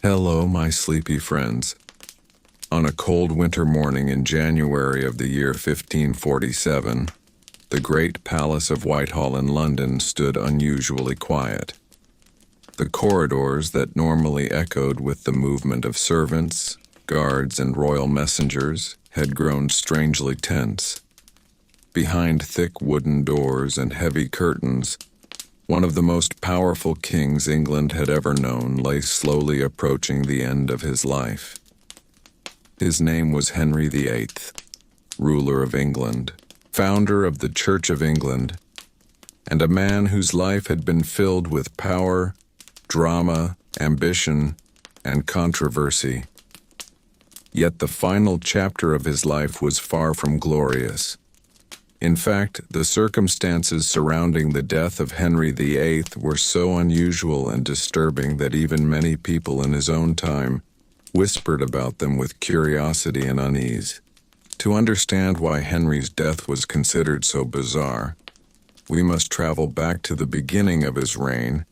Hello, my sleepy friends. On a cold winter morning in January of the year 1547, the great palace of Whitehall in London stood unusually quiet. The corridors that normally echoed with the movement of servants, guards, and royal messengers had grown strangely tense. Behind thick wooden doors and heavy curtains, one of the most powerful kings England had ever known lay slowly approaching the end of his life. His name was Henry VIII, ruler of England, founder of the Church of England, and a man whose life had been filled with power, drama, ambition, and controversy. Yet the final chapter of his life was far from glorious. In fact, the circumstances surrounding the death of Henry VIII were so unusual and disturbing that even many people in his own time whispered about them with curiosity and unease. To understand why Henry's death was considered so bizarre, we must travel back to the beginning of his reign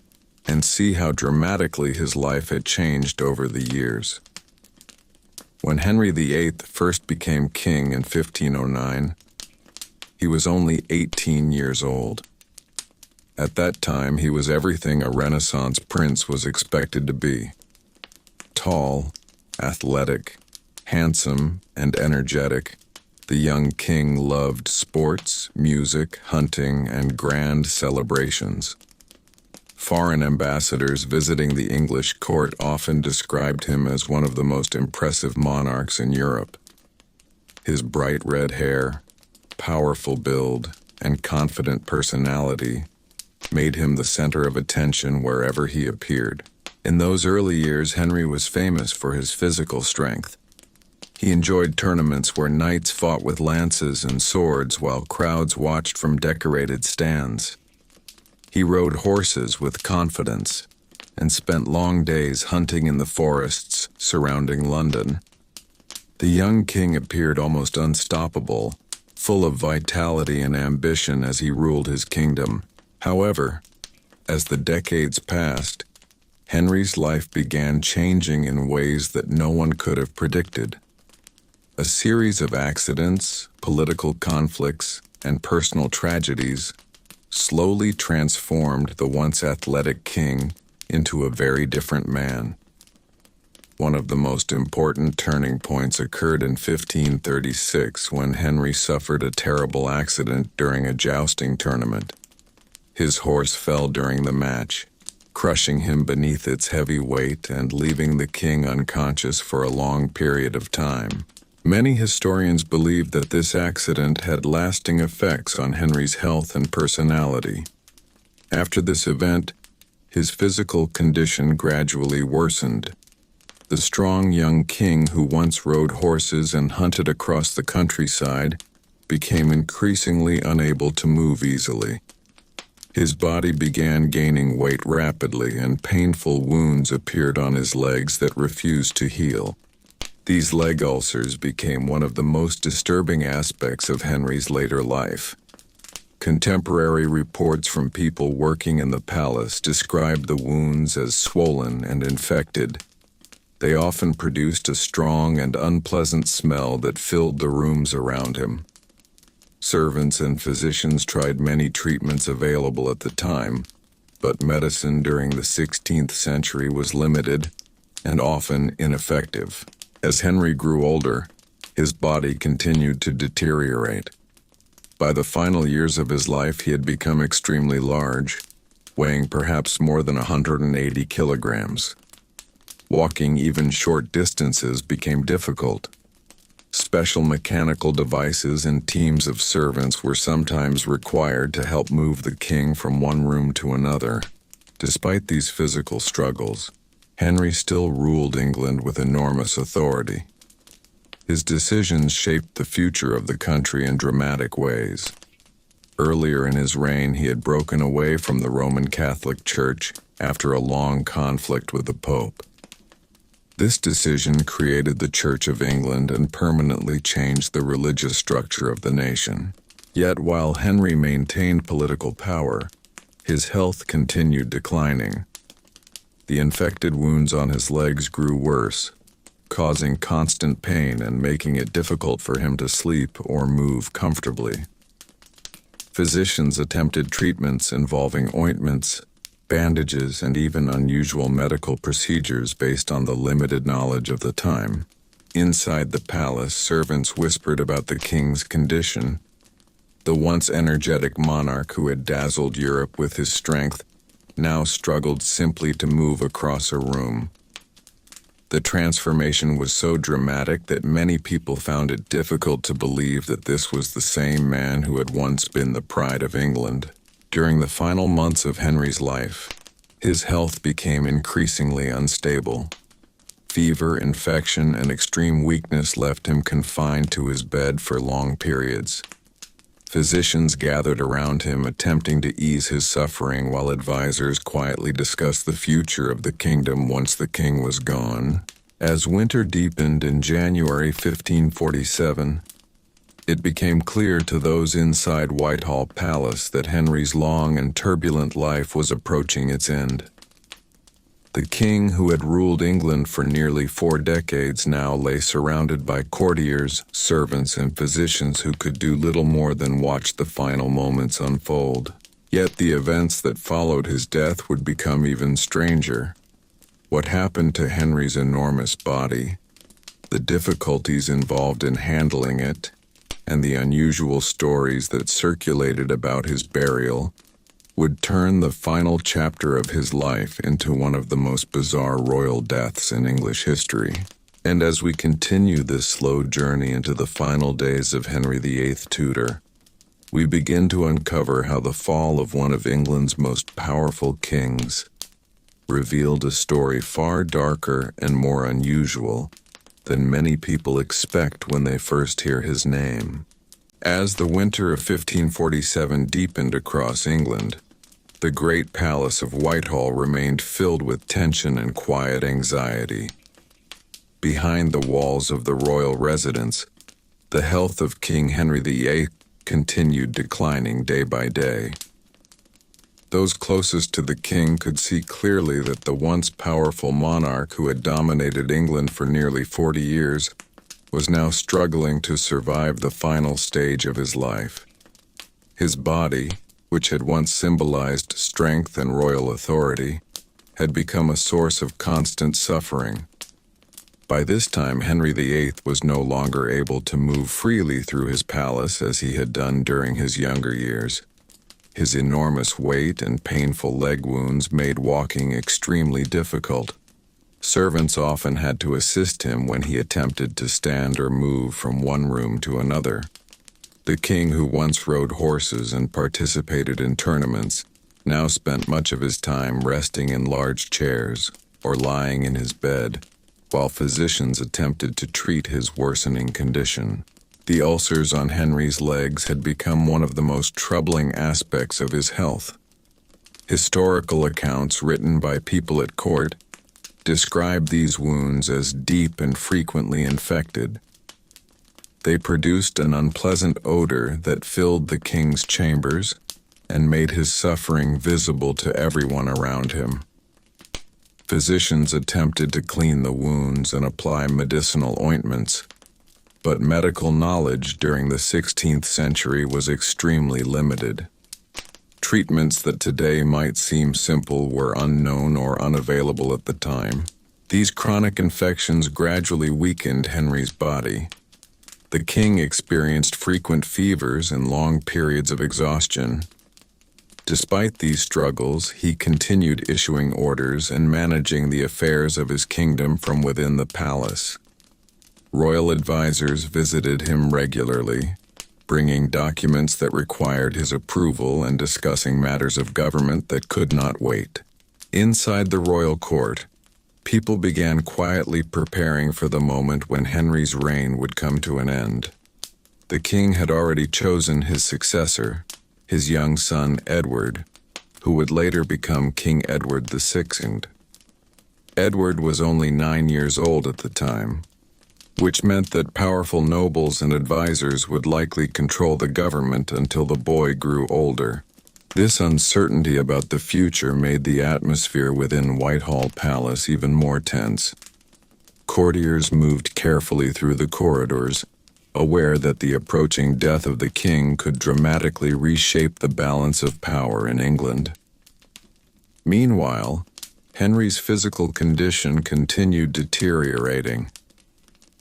and see how dramatically his life had changed over the years. When Henry VIII first became king in 1509, he was only 18 years old. At that time, he was everything a Renaissance prince was expected to be. Tall, athletic, handsome, and energetic, the young king loved sports, music, hunting, and grand celebrations. Foreign ambassadors visiting the English court often described him as one of the most impressive monarchs in Europe. His bright red hair, powerful build, and confident personality made him the center of attention wherever he appeared. In those early years, Henry was famous for his physical strength. He enjoyed tournaments where knights fought with lances and swords while crowds watched from decorated stands. He rode horses with confidence and spent long days hunting in the forests surrounding London. The young king appeared almost unstoppable, full of vitality and ambition as he ruled his kingdom. However, as the decades passed, Henry's life began changing in ways that no one could have predicted. A series of accidents, political conflicts, and personal tragedies slowly transformed the once athletic king into a very different man. One of the most important turning points occurred in 1536 when Henry suffered a terrible accident during a jousting tournament. His horse fell during the match, crushing him beneath its heavy weight and leaving the king unconscious for a long period of time. Many historians believe that this accident had lasting effects on Henry's health and personality. After this event, his physical condition gradually worsened. The strong young king who once rode horses and hunted across the countryside became increasingly unable to move easily. His body began gaining weight rapidly, and painful wounds appeared on his legs that refused to heal. These leg ulcers became one of the most disturbing aspects of Henry's later life. Contemporary reports from people working in the palace described the wounds as swollen and infected. They often produced a strong and unpleasant smell that filled the rooms around him. Servants and physicians tried many treatments available at the time, but medicine during the 16th century was limited and often ineffective. As Henry grew older, his body continued to deteriorate. By the final years of his life, he had become extremely large, weighing perhaps more than 180 kilograms. Walking even short distances became difficult. Special mechanical devices and teams of servants were sometimes required to help move the king from one room to another. Despite these physical struggles, Henry still ruled England with enormous authority. His decisions shaped the future of the country in dramatic ways. Earlier in his reign, he had broken away from the Roman Catholic Church after a long conflict with the Pope. This decision created the Church of England and permanently changed the religious structure of the nation. Yet while Henry maintained political power, his health continued declining. The infected wounds on his legs grew worse, causing constant pain and making it difficult for him to sleep or move comfortably. Physicians attempted treatments involving ointments, bandages, and even unusual medical procedures based on the limited knowledge of the time. Inside the palace, servants whispered about the king's condition. The once energetic monarch who had dazzled Europe with his strength now struggled simply to move across a room. The transformation was so dramatic that many people found it difficult to believe that this was the same man who had once been the pride of England. During the final months of Henry's life, his health became increasingly unstable. Fever, infection, and extreme weakness left him confined to his bed for long periods. Physicians gathered around him, attempting to ease his suffering, while advisors quietly discussed the future of the kingdom once the king was gone. As winter deepened in January 1547, it became clear to those inside Whitehall Palace that Henry's long and turbulent life was approaching its end. The king, who had ruled England for nearly 4 decades, now lay surrounded by courtiers, servants, and physicians who could do little more than watch the final moments unfold. Yet the events that followed his death would become even stranger. What happened to Henry's enormous body, the difficulties involved in handling it, and the unusual stories that circulated about his burial would turn the final chapter of his life into one of the most bizarre royal deaths in English history. And as we continue this slow journey into the final days of Henry VIII Tudor, we begin to uncover how the fall of one of England's most powerful kings revealed a story far darker and more unusual than many people expect when they first hear his name. As the winter of 1547 deepened across England, the great palace of Whitehall remained filled with tension and quiet anxiety. Behind the walls of the royal residence, the health of King Henry VIII continued declining day by day. Those closest to the king could see clearly that the once powerful monarch who had dominated England for nearly 40 years was now struggling to survive the final stage of his life. His body, which had once symbolized strength and royal authority, had become a source of constant suffering. By this time, Henry VIII was no longer able to move freely through his palace as he had done during his younger years. His enormous weight and painful leg wounds made walking extremely difficult. Servants often had to assist him when he attempted to stand or move from one room to another. The king, who once rode horses and participated in tournaments, now spent much of his time resting in large chairs or lying in his bed, while physicians attempted to treat his worsening condition. The ulcers on Henry's legs had become one of the most troubling aspects of his health. Historical accounts written by people at court describe these wounds as deep and frequently infected. They produced an unpleasant odor that filled the king's chambers and made his suffering visible to everyone around him. Physicians attempted to clean the wounds and apply medicinal ointments, but medical knowledge during the 16th century was extremely limited. Treatments that today might seem simple were unknown or unavailable at the time. These chronic infections gradually weakened Henry's body. The king experienced frequent fevers and long periods of exhaustion. Despite these struggles, he continued issuing orders and managing the affairs of his kingdom from within the palace. Royal advisors visited him regularly, bringing documents that required his approval and discussing matters of government that could not wait. Inside the royal court, people began quietly preparing for the moment when Henry's reign would come to an end. The king had already chosen his successor, his young son Edward, who would later become King Edward VI. Edward was only 9 years old at the time, which meant that powerful nobles and advisors would likely control the government until the boy grew older. This uncertainty about the future made the atmosphere within Whitehall Palace even more tense. Courtiers moved carefully through the corridors, aware that the approaching death of the king could dramatically reshape the balance of power in England. Meanwhile, Henry's physical condition continued deteriorating.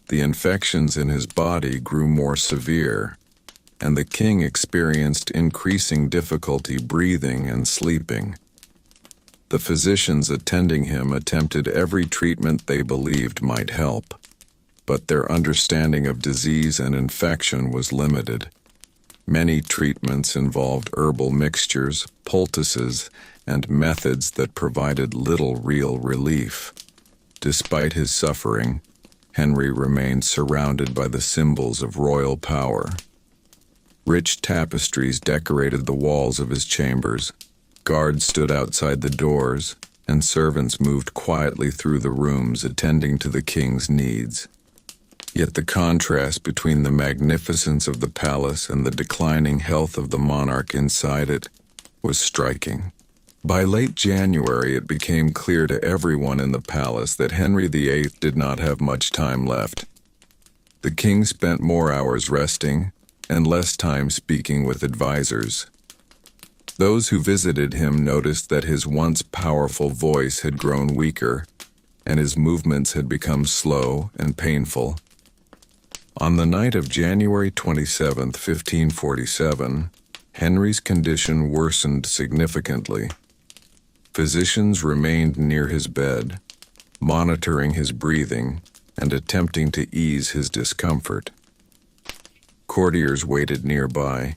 The infections in his body grew more severe, and the king experienced increasing difficulty breathing and sleeping. The physicians attending him attempted every treatment they believed might help, but their understanding of disease and infection was limited. Many treatments involved herbal mixtures, poultices, and methods that provided little real relief. Despite his suffering, Henry remained surrounded by the symbols of royal power. Rich tapestries decorated the walls of his chambers, guards stood outside the doors, and servants moved quietly through the rooms attending to the king's needs. Yet the contrast between the magnificence of the palace and the declining health of the monarch inside it was striking. By late January, it became clear to everyone in the palace that Henry VIII did not have much time left. The king spent more hours resting and less time speaking with advisors. Those who visited him noticed that his once powerful voice had grown weaker, and his movements had become slow and painful. On the night of January 27, 1547, Henry's condition worsened significantly. Physicians remained near his bed, monitoring his breathing and attempting to ease his discomfort. Courtiers waited nearby,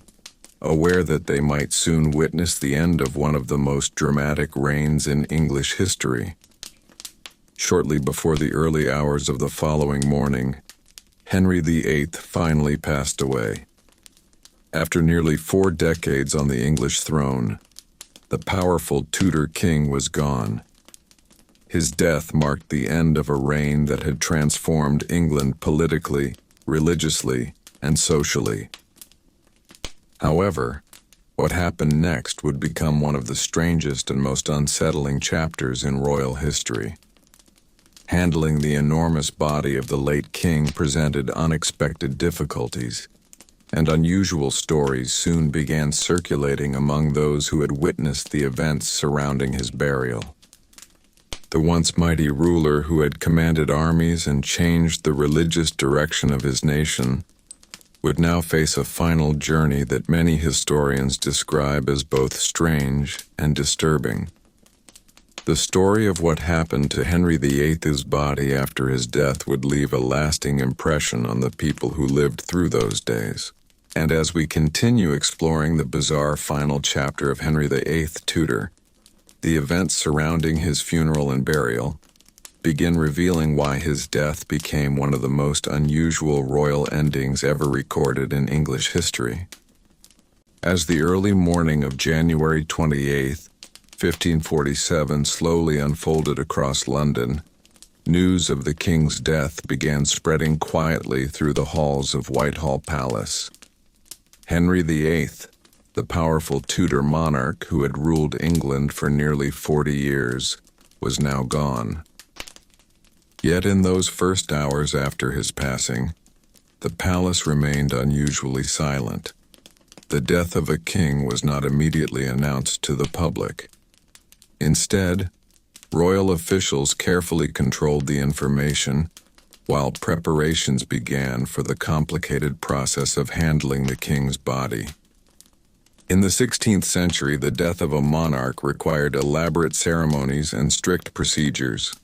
aware that they might soon witness the end of one of the most dramatic reigns in English history. Shortly before the early hours of the following morning, Henry VIII finally passed away. After nearly 4 decades on the English throne, the powerful Tudor king was gone. His death marked the end of a reign that had transformed England politically, religiously, and socially. However, what happened next would become one of the strangest and most unsettling chapters in royal history. Handling the enormous body of the late king presented unexpected difficulties, and unusual stories soon began circulating among those who had witnessed the events surrounding his burial. The once mighty ruler who had commanded armies and changed the religious direction of his nation would now face a final journey that many historians describe as both strange and disturbing. The story of what happened to Henry VIII's body after his death would leave a lasting impression on the people who lived through those days. And as we continue exploring the bizarre final chapter of Henry VIII Tudor, the events surrounding his funeral and burial begin revealing why his death became one of the most unusual royal endings ever recorded in English history. As the early morning of January 28, 1547 slowly unfolded across London, news of the king's death began spreading quietly through the halls of Whitehall Palace. Henry VIII, the powerful Tudor monarch who had ruled England for nearly 40 years, was now gone. Yet in those first hours after his passing, the palace remained unusually silent. The death of a king was not immediately announced to the public. Instead, royal officials carefully controlled the information while preparations began for the complicated process of handling the king's body. In the 16th century, the death of a monarch required elaborate ceremonies and strict procedures.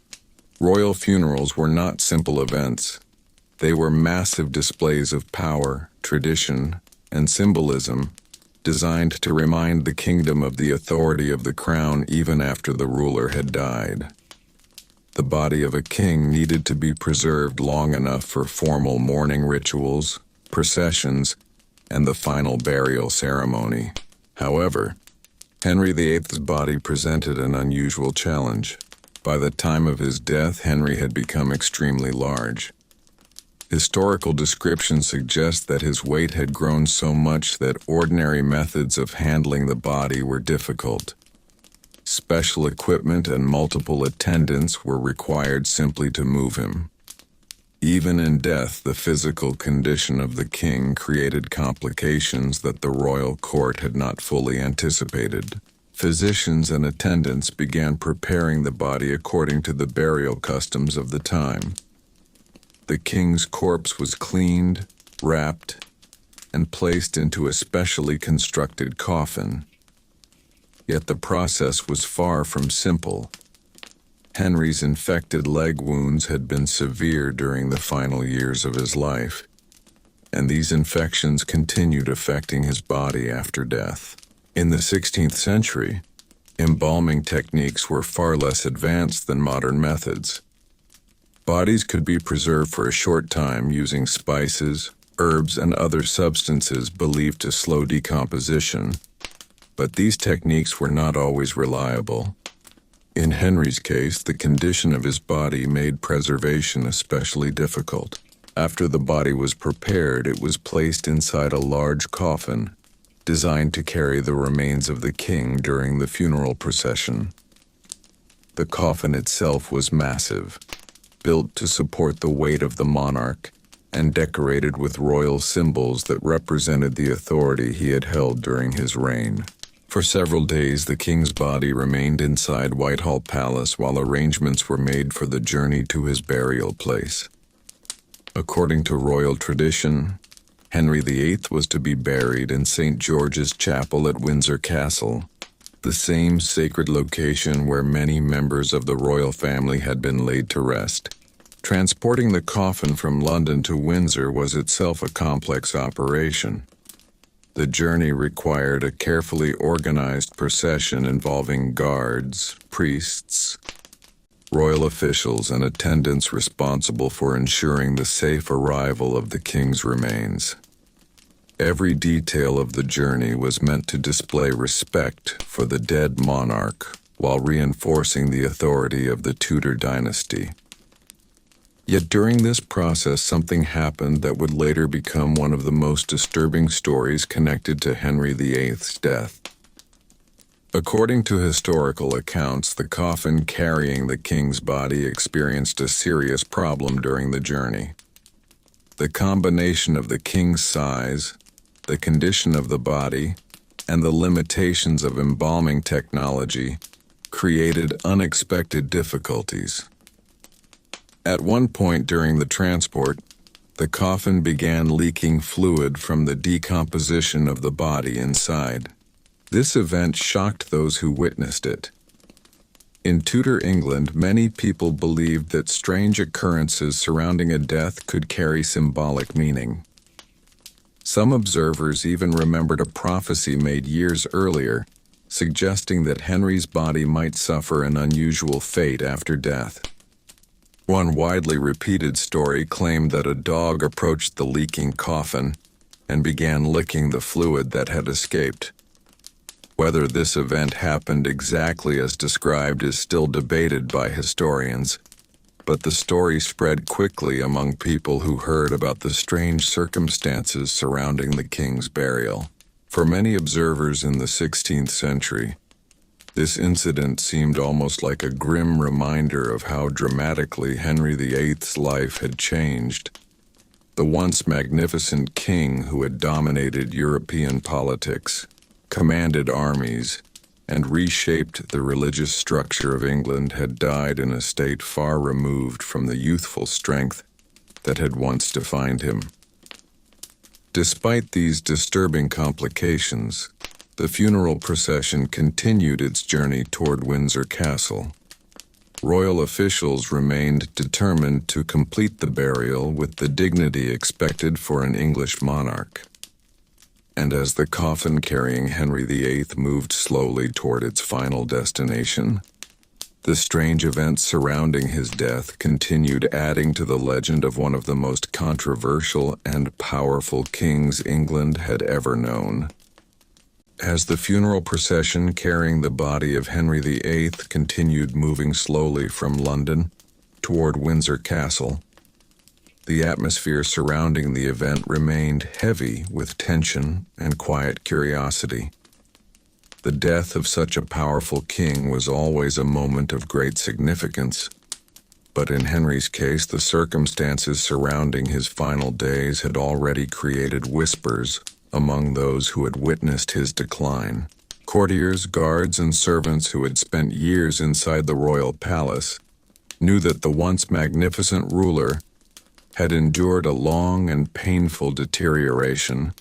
Royal funerals were not simple events. They were massive displays of power, tradition, and symbolism, designed to remind the kingdom of the authority of the crown even after the ruler had died. The body of a king needed to be preserved long enough for formal mourning rituals, processions, and the final burial ceremony. However, Henry VIII's body presented an unusual challenge. By the time of his death, Henry had become extremely large. Historical description suggests that his weight had grown so much that ordinary methods of handling the body were difficult. Special equipment and multiple attendants were required simply to move him. Even in death, the physical condition of the king created complications that the royal court had not fully anticipated. Physicians and attendants began preparing the body according to the burial customs of the time. The king's corpse was cleaned, wrapped, and placed into a specially constructed coffin. Yet the process was far from simple. Henry's infected leg wounds had been severe during the final years of his life, and these infections continued affecting his body after death. In the 16th century, embalming techniques were far less advanced than modern methods. Bodies could be preserved for a short time using spices, herbs, and other substances believed to slow decomposition, but these techniques were not always reliable. In Henry's case, the condition of his body made preservation especially difficult. After the body was prepared, it was placed inside a large coffin, designed to carry the remains of the king during the funeral procession. The coffin itself was massive, built to support the weight of the monarch, and decorated with royal symbols that represented the authority he had held during his reign. For several days, the king's body remained inside Whitehall Palace while arrangements were made for the journey to his burial place. According to royal tradition, Henry VIII was to be buried in St. George's Chapel at Windsor Castle, the same sacred location where many members of the royal family had been laid to rest. Transporting the coffin from London to Windsor was itself a complex operation. The journey required a carefully organized procession involving guards, priests, royal officials, and attendants responsible for ensuring the safe arrival of the king's remains. Every detail of the journey was meant to display respect for the dead monarch while reinforcing the authority of the Tudor dynasty. Yet during this process, something happened that would later become one of the most disturbing stories connected to Henry VIII's death. According to historical accounts, the coffin carrying the king's body experienced a serious problem during the journey. The combination of the king's size, the condition of the body, and the limitations of embalming technology created unexpected difficulties. At one point during the transport, the coffin began leaking fluid from the decomposition of the body inside. This event shocked those who witnessed it. In Tudor England, many people believed that strange occurrences surrounding a death could carry symbolic meaning. Some observers even remembered a prophecy made years earlier, suggesting that Henry's body might suffer an unusual fate after death. One widely repeated story claimed that a dog approached the leaking coffin and began licking the fluid that had escaped. Whether this event happened exactly as described is still debated by historians, but the story spread quickly among people who heard about the strange circumstances surrounding the king's burial. For many observers in the 16th century, this incident seemed almost like a grim reminder of how dramatically Henry VIII's life had changed. The once magnificent king who had dominated European politics, commanded armies, and reshaped the religious structure of England had died in a state far removed from the youthful strength that had once defined him. Despite these disturbing complications, the funeral procession continued its journey toward Windsor Castle. Royal officials remained determined to complete the burial with the dignity expected for an English monarch. And as the coffin carrying Henry VIII moved slowly toward its final destination, the strange events surrounding his death continued adding to the legend of one of the most controversial and powerful kings England had ever known. As the funeral procession carrying the body of Henry VIII continued moving slowly from London toward Windsor Castle, The atmosphere surrounding the event remained heavy with tension and quiet curiosity. The death of such a powerful king was always a moment of great significance, but in Henry's case, the circumstances surrounding his final days had already created whispers among those who had witnessed his decline. Courtiers, guards, and servants who had spent years inside the royal palace knew that the once magnificent ruler had endured a long and painful deterioration,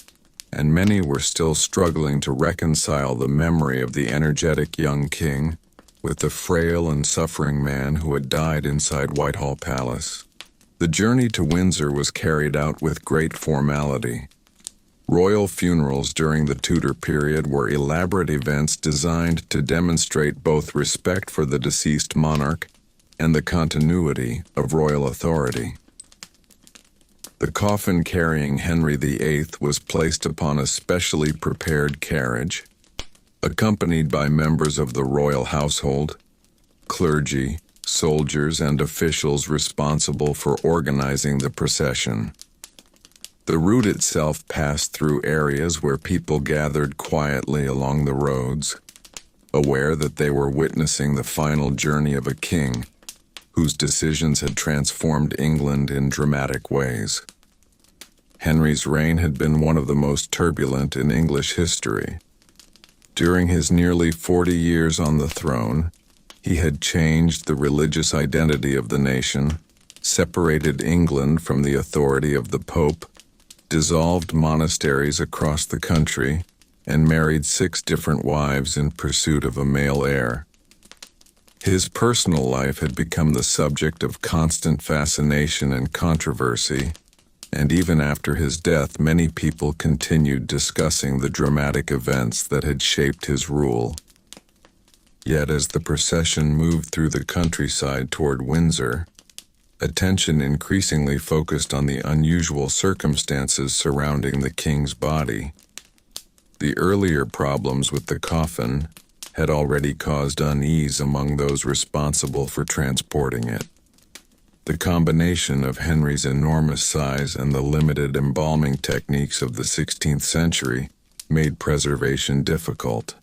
and many were still struggling to reconcile the memory of the energetic young king with the frail and suffering man who had died inside Whitehall Palace. The journey to Windsor was carried out with great formality. Royal funerals during the Tudor period were elaborate events designed to demonstrate both respect for the deceased monarch and the continuity of royal authority. The coffin carrying Henry VIII was placed upon a specially prepared carriage, accompanied by members of the royal household, clergy, soldiers, and officials responsible for organizing the procession. The route itself passed through areas where people gathered quietly along the roads, aware that they were witnessing the final journey of a king whose decisions had transformed England in dramatic ways. Henry's reign had been one of the most turbulent in English history. During his nearly 40 years on the throne, he had changed the religious identity of the nation, separated England from the authority of the Pope, dissolved monasteries across the country, and married 6 different wives in pursuit of a male heir. His personal life had become the subject of constant fascination and controversy, and even after his death, many people continued discussing the dramatic events that had shaped his rule. Yet as the procession moved through the countryside toward Windsor, attention increasingly focused on the unusual circumstances surrounding the king's body. The earlier problems with the coffin had already caused unease among those responsible for transporting it. The combination of Henry's enormous size and the limited embalming techniques of the 16th century made preservation difficult,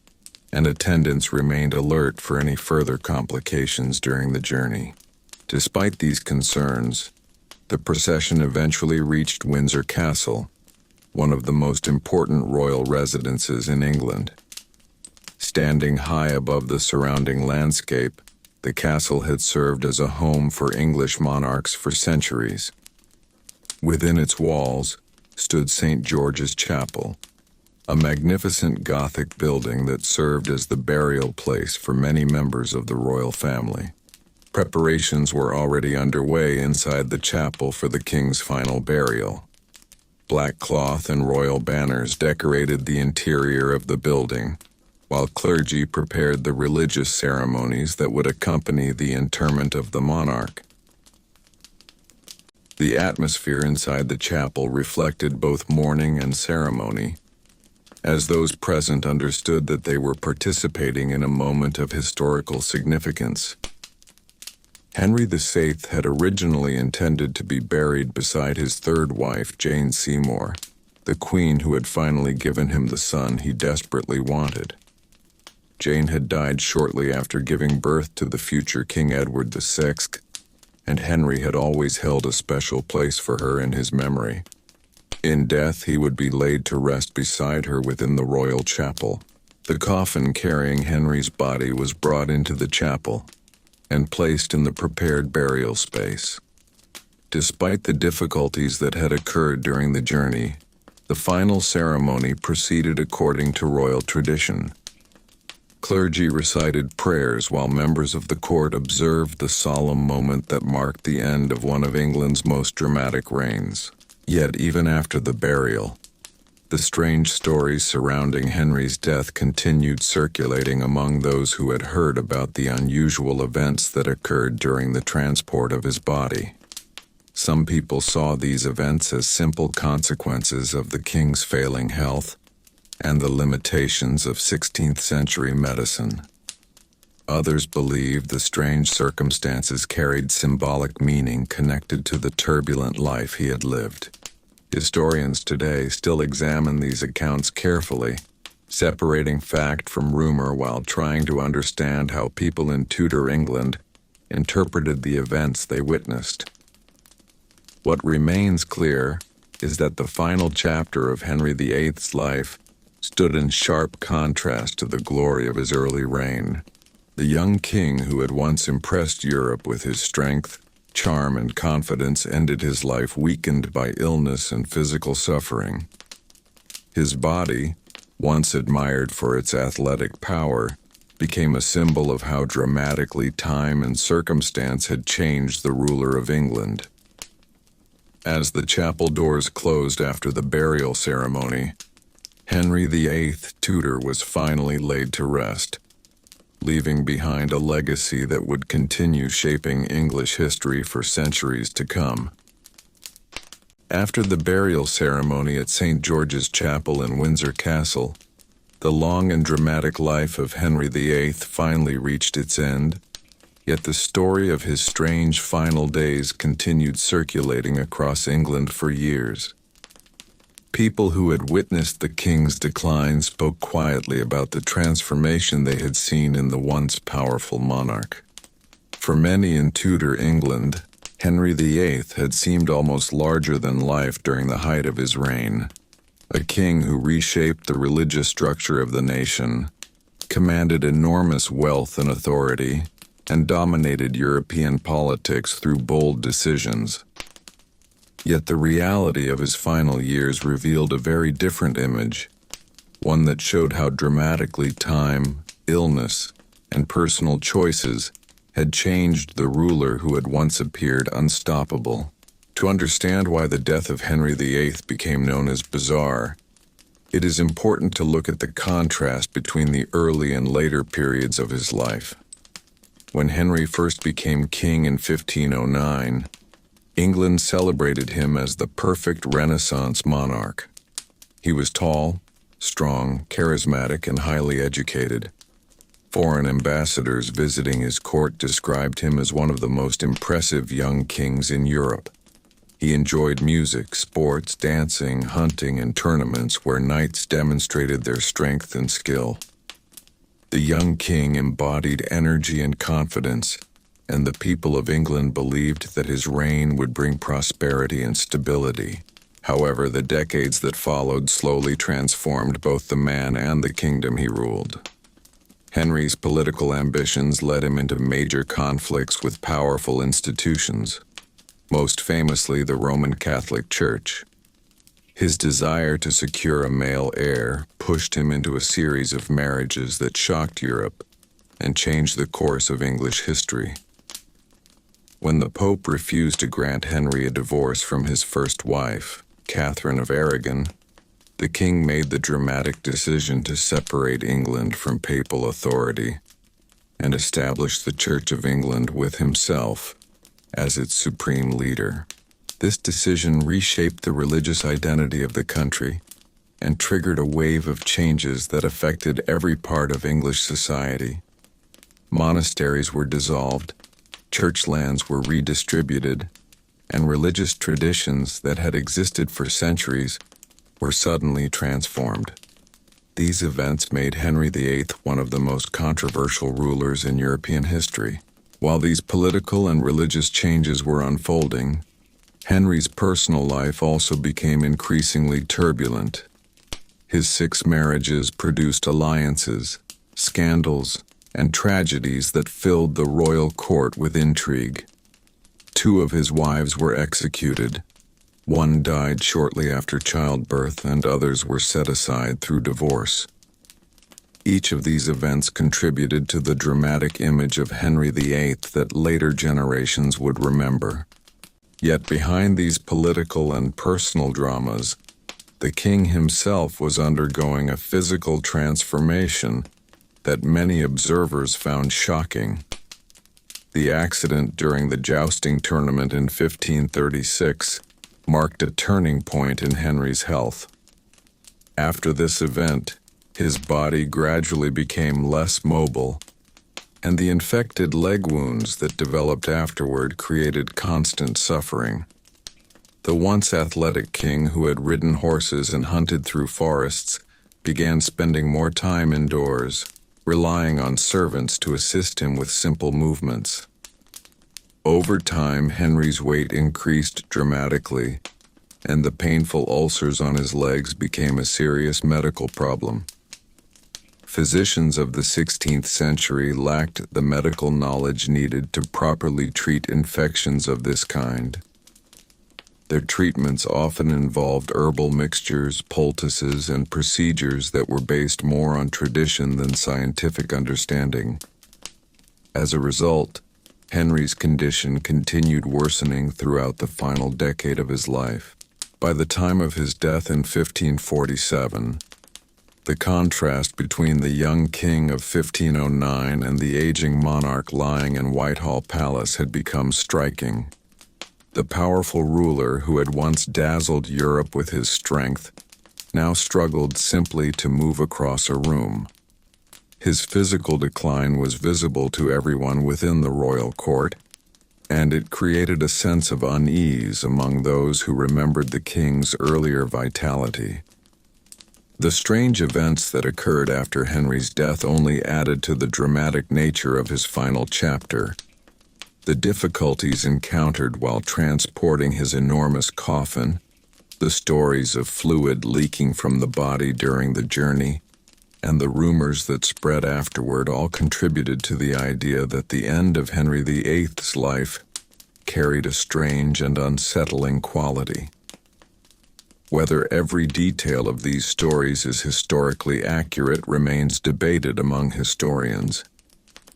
and attendants remained alert for any further complications during the journey. Despite these concerns, the procession eventually reached Windsor Castle, one of the most important royal residences in England. Standing high above the surrounding landscape, the castle had served as a home for English monarchs for centuries. Within its walls stood St. George's Chapel, a magnificent Gothic building that served as the burial place for many members of the royal family. Preparations were already underway inside the chapel for the king's final burial. Black cloth and royal banners decorated the interior of the building, while clergy prepared the religious ceremonies that would accompany the interment of the monarch. The atmosphere inside the chapel reflected both mourning and ceremony, as those present understood that they were participating in a moment of historical significance. Henry VIII had originally intended to be buried beside his third wife, Jane Seymour, the queen who had finally given him the son he desperately wanted. Jane had died shortly after giving birth to the future King Edward VI, and Henry had always held a special place for her in his memory. In death, he would be laid to rest beside her within the royal chapel. The coffin carrying Henry's body was brought into the chapel and placed in the prepared burial space. Despite the difficulties that had occurred during the journey, the final ceremony proceeded according to royal tradition. Clergy recited prayers while members of the court observed the solemn moment that marked the end of one of England's most dramatic reigns. Yet even after the burial, the strange stories surrounding Henry's death continued circulating among those who had heard about the unusual events that occurred during the transport of his body. Some people saw these events as simple consequences of the king's failing health and the limitations of 16th century medicine. Others believed the strange circumstances carried symbolic meaning connected to the turbulent life he had lived. Historians today still examine these accounts carefully, separating fact from rumor while trying to understand how people in Tudor England interpreted the events they witnessed. What remains clear is that the final chapter of Henry VIII's life stood in sharp contrast to the glory of his early reign. The young king who had once impressed Europe with his strength, charm, and confidence ended his life weakened by illness and physical suffering. His body, once admired for its athletic power, became a symbol of how dramatically time and circumstance had changed the ruler of England. As the chapel doors closed after the burial ceremony, Henry VIII Tudor was finally laid to rest, leaving behind a legacy that would continue shaping English history for centuries to come. After the burial ceremony at St. George's Chapel in Windsor Castle, the long and dramatic life of Henry VIII finally reached its end, yet the story of his strange final days continued circulating across England for years. People who had witnessed the king's decline spoke quietly about the transformation they had seen in the once powerful monarch. For many in Tudor England, Henry VIII had seemed almost larger than life during the height of his reign. A king who reshaped the religious structure of the nation, commanded enormous wealth and authority, and dominated European politics through bold decisions. Yet the reality of his final years revealed a very different image, one that showed how dramatically time, illness, and personal choices had changed the ruler who had once appeared unstoppable. To understand why the death of Henry VIII became known as bizarre, it is important to look at the contrast between the early and later periods of his life. When Henry first became king in 1509, England celebrated him as the perfect Renaissance monarch. He was tall, strong, charismatic, and highly educated. Foreign ambassadors visiting his court described him as one of the most impressive young kings in Europe. He enjoyed music, sports, dancing, hunting, and tournaments where knights demonstrated their strength and skill. The young king embodied energy and confidence, and the people of England believed that his reign would bring prosperity and stability. However, the decades that followed slowly transformed both the man and the kingdom he ruled. Henry's political ambitions led him into major conflicts with powerful institutions, most famously the Roman Catholic Church. His desire to secure a male heir pushed him into a series of marriages that shocked Europe and changed the course of English history. When the Pope refused to grant Henry a divorce from his first wife, Catherine of Aragon, the king made the dramatic decision to separate England from papal authority and establish the Church of England with himself as its supreme leader. This decision reshaped the religious identity of the country and triggered a wave of changes that affected every part of English society. Monasteries were dissolved, church lands were redistributed, and religious traditions that had existed for centuries were suddenly transformed. These events made Henry VIII one of the most controversial rulers in European history. While these political and religious changes were unfolding, Henry's personal life also became increasingly turbulent. His 6 marriages produced alliances, scandals, and tragedies that filled the royal court with intrigue. 2 of his wives were executed. 1 died shortly after childbirth, and others were set aside through divorce. Each of these events contributed to the dramatic image of Henry VIII that later generations would remember. Yet behind these political and personal dramas, the king himself was undergoing a physical transformation that many observers found shocking. The accident during the jousting tournament in 1536 marked a turning point in Henry's health. After this event, his body gradually became less mobile, and the infected leg wounds that developed afterward created constant suffering. The once athletic king who had ridden horses and hunted through forests began spending more time indoors, relying on servants to assist him with simple movements. Over time, Henry's weight increased dramatically, and the painful ulcers on his legs became a serious medical problem. Physicians of the 16th century lacked the medical knowledge needed to properly treat infections of this kind. Their treatments often involved herbal mixtures, poultices, and procedures that were based more on tradition than scientific understanding. As a result, Henry's condition continued worsening throughout the final decade of his life. By the time of his death in 1547, the contrast between the young king of 1509 and the aging monarch lying in Whitehall Palace had become striking. The powerful ruler who had once dazzled Europe with his strength now struggled simply to move across a room. His physical decline was visible to everyone within the royal court, and it created a sense of unease among those who remembered the king's earlier vitality. The strange events that occurred after Henry's death only added to the dramatic nature of his final chapter. The difficulties encountered while transporting his enormous coffin, the stories of fluid leaking from the body during the journey, and the rumors that spread afterward all contributed to the idea that the end of Henry VIII's life carried a strange and unsettling quality. Whether every detail of these stories is historically accurate remains debated among historians,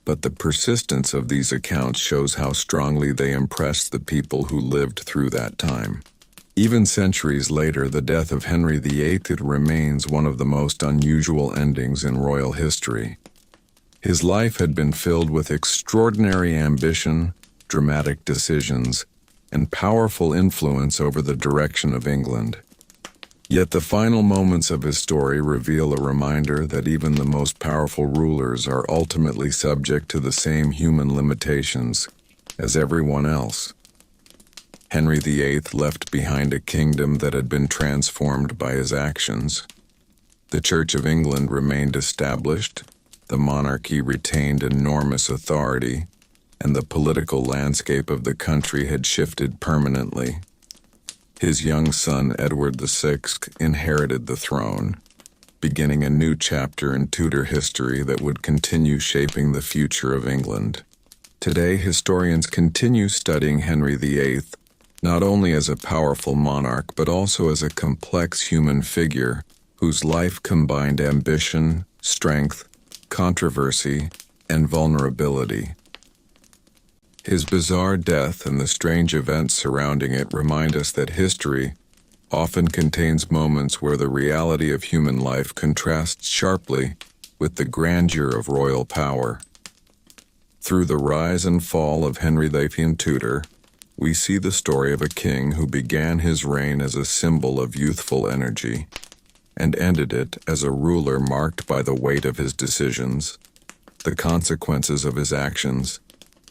but the persistence of these accounts shows how strongly they impressed the people who lived through that time. Even centuries later, the death of Henry VIII remains one of the most unusual endings in royal history. His life had been filled with extraordinary ambition, dramatic decisions, and powerful influence over the direction of England. Yet the final moments of his story reveal a reminder that even the most powerful rulers are ultimately subject to the same human limitations as everyone else. Henry VIII left behind a kingdom that had been transformed by his actions. The Church of England remained established, the monarchy retained enormous authority, and the political landscape of the country had shifted permanently. His young son, Edward VI, inherited the throne, beginning a new chapter in Tudor history that would continue shaping the future of England. Today, historians continue studying Henry VIII, not only as a powerful monarch but also as a complex human figure whose life combined ambition, strength, controversy, and vulnerability. His bizarre death and the strange events surrounding it remind us that history often contains moments where the reality of human life contrasts sharply with the grandeur of royal power. Through the rise and fall of Henry VIII Tudor, we see the story of a king who began his reign as a symbol of youthful energy and ended it as a ruler marked by the weight of his decisions, the consequences of his actions,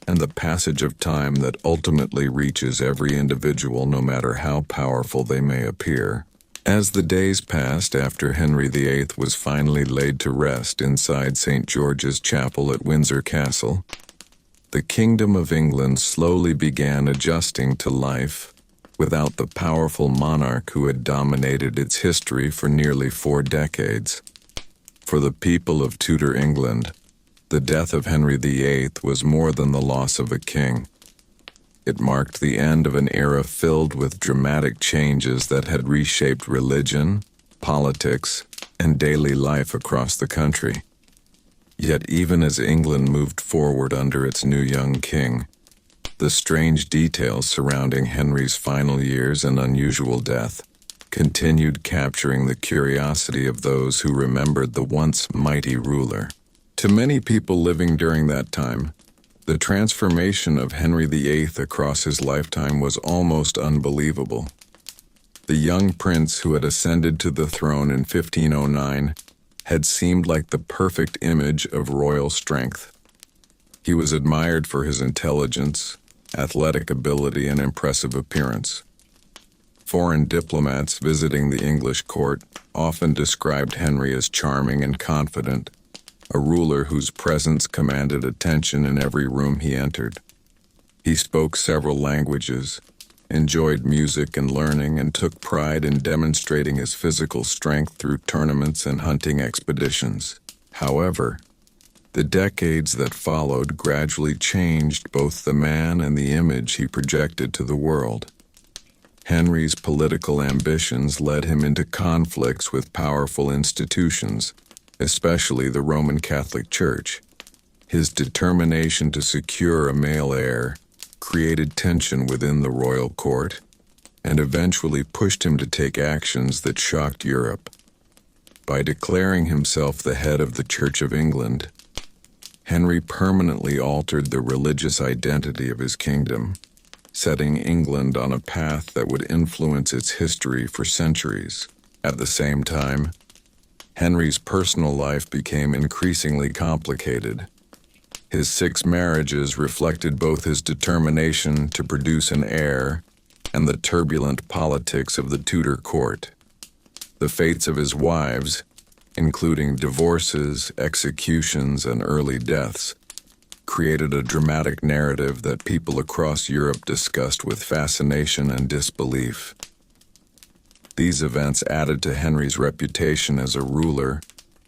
and the passage of time that ultimately reaches every individual no matter how powerful they may appear. As the days passed after Henry VIII was finally laid to rest inside St. George's Chapel at Windsor Castle, the Kingdom of England slowly began adjusting to life without the powerful monarch who had dominated its history for nearly 4 decades. For the people of Tudor England, the death of Henry VIII was more than the loss of a king. It marked the end of an era filled with dramatic changes that had reshaped religion, politics, and daily life across the country. Yet even as England moved forward under its new young king, the strange details surrounding Henry's final years and unusual death continued capturing the curiosity of those who remembered the once mighty ruler. To many people living during that time, the transformation of Henry VIII across his lifetime was almost unbelievable. The young prince who had ascended to the throne in 1509 had seemed like the perfect image of royal strength. He was admired for his intelligence, athletic ability, and impressive appearance. Foreign diplomats visiting the English court often described Henry as charming and confident, a ruler whose presence commanded attention in every room he entered. He spoke several languages, enjoyed music and learning, and took pride in demonstrating his physical strength through tournaments and hunting expeditions. However, the decades that followed gradually changed both the man and the image he projected to the world. Henry's political ambitions led him into conflicts with powerful institutions, especially the Roman Catholic Church. His determination to secure a male heir created tension within the royal court and eventually pushed him to take actions that shocked Europe. By declaring himself the head of the Church of England, Henry permanently altered the religious identity of his kingdom, setting England on a path that would influence its history for centuries. At the same time, Henry's personal life became increasingly complicated. His 6 marriages reflected both his determination to produce an heir and the turbulent politics of the Tudor court. The fates of his wives, including divorces, executions, and early deaths, created a dramatic narrative that people across Europe discussed with fascination and disbelief. These events added to Henry's reputation as a ruler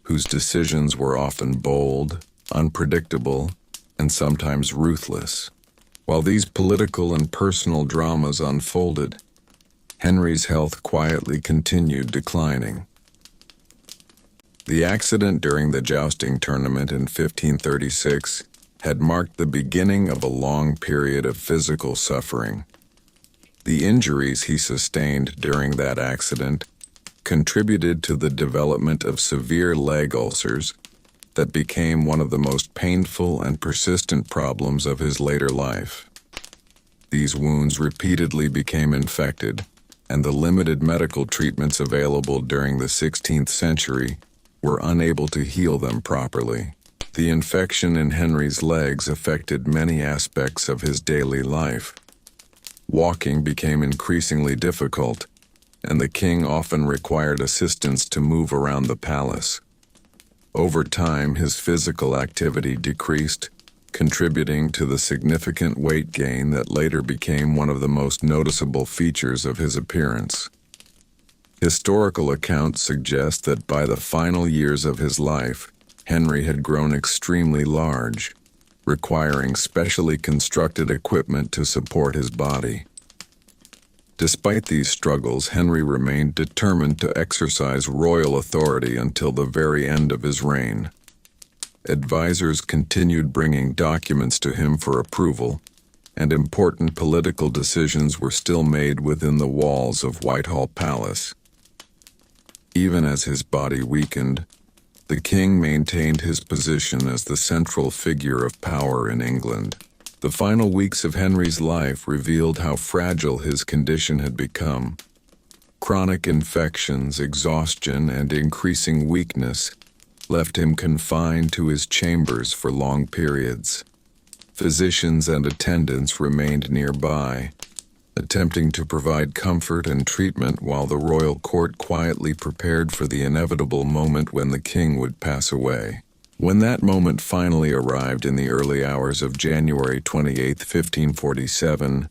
whose decisions were often bold, unpredictable, and sometimes ruthless. While these political and personal dramas unfolded, Henry's health quietly continued declining. The accident during the jousting tournament in 1536 had marked the beginning of a long period of physical suffering. The injuries he sustained during that accident contributed to the development of severe leg ulcers that became one of the most painful and persistent problems of his later life. These wounds repeatedly became infected, and the limited medical treatments available during the 16th century were unable to heal them properly. The infection in Henry's legs affected many aspects of his daily life. Walking became increasingly difficult, and the king often required assistance to move around the palace. Over time, his physical activity decreased, contributing to the significant weight gain that later became one of the most noticeable features of his appearance. Historical accounts suggest that by the final years of his life, Henry had grown extremely large, requiring specially constructed equipment to support his body. Despite these struggles, Henry remained determined to exercise royal authority until the very end of his reign. Advisors continued bringing documents to him for approval, and important political decisions were still made within the walls of Whitehall Palace. Even as his body weakened, the king maintained his position as the central figure of power in England. The final weeks of Henry's life revealed how fragile his condition had become. Chronic infections, exhaustion, and increasing weakness left him confined to his chambers for long periods. Physicians and attendants remained nearby, attempting to provide comfort and treatment while the royal court quietly prepared for the inevitable moment when the king would pass away. When that moment finally arrived in the early hours of January 28, 1547,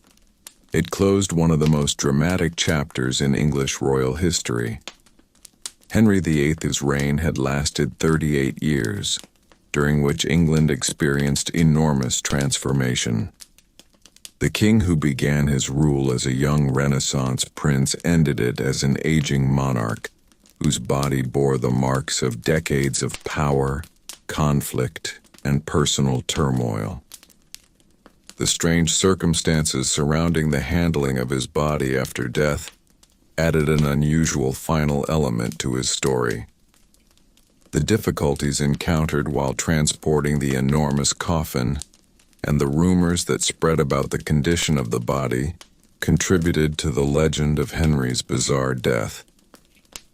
it closed one of the most dramatic chapters in English royal history. Henry VIII's reign had lasted 38 years, during which England experienced enormous transformation. The king who began his rule as a young Renaissance prince ended it as an aging monarch, whose body bore the marks of decades of power, conflict, and personal turmoil. The strange circumstances surrounding the handling of his body after death added an unusual final element to his story. The difficulties encountered while transporting the enormous coffin and the rumors that spread about the condition of the body contributed to the legend of Henry's bizarre death.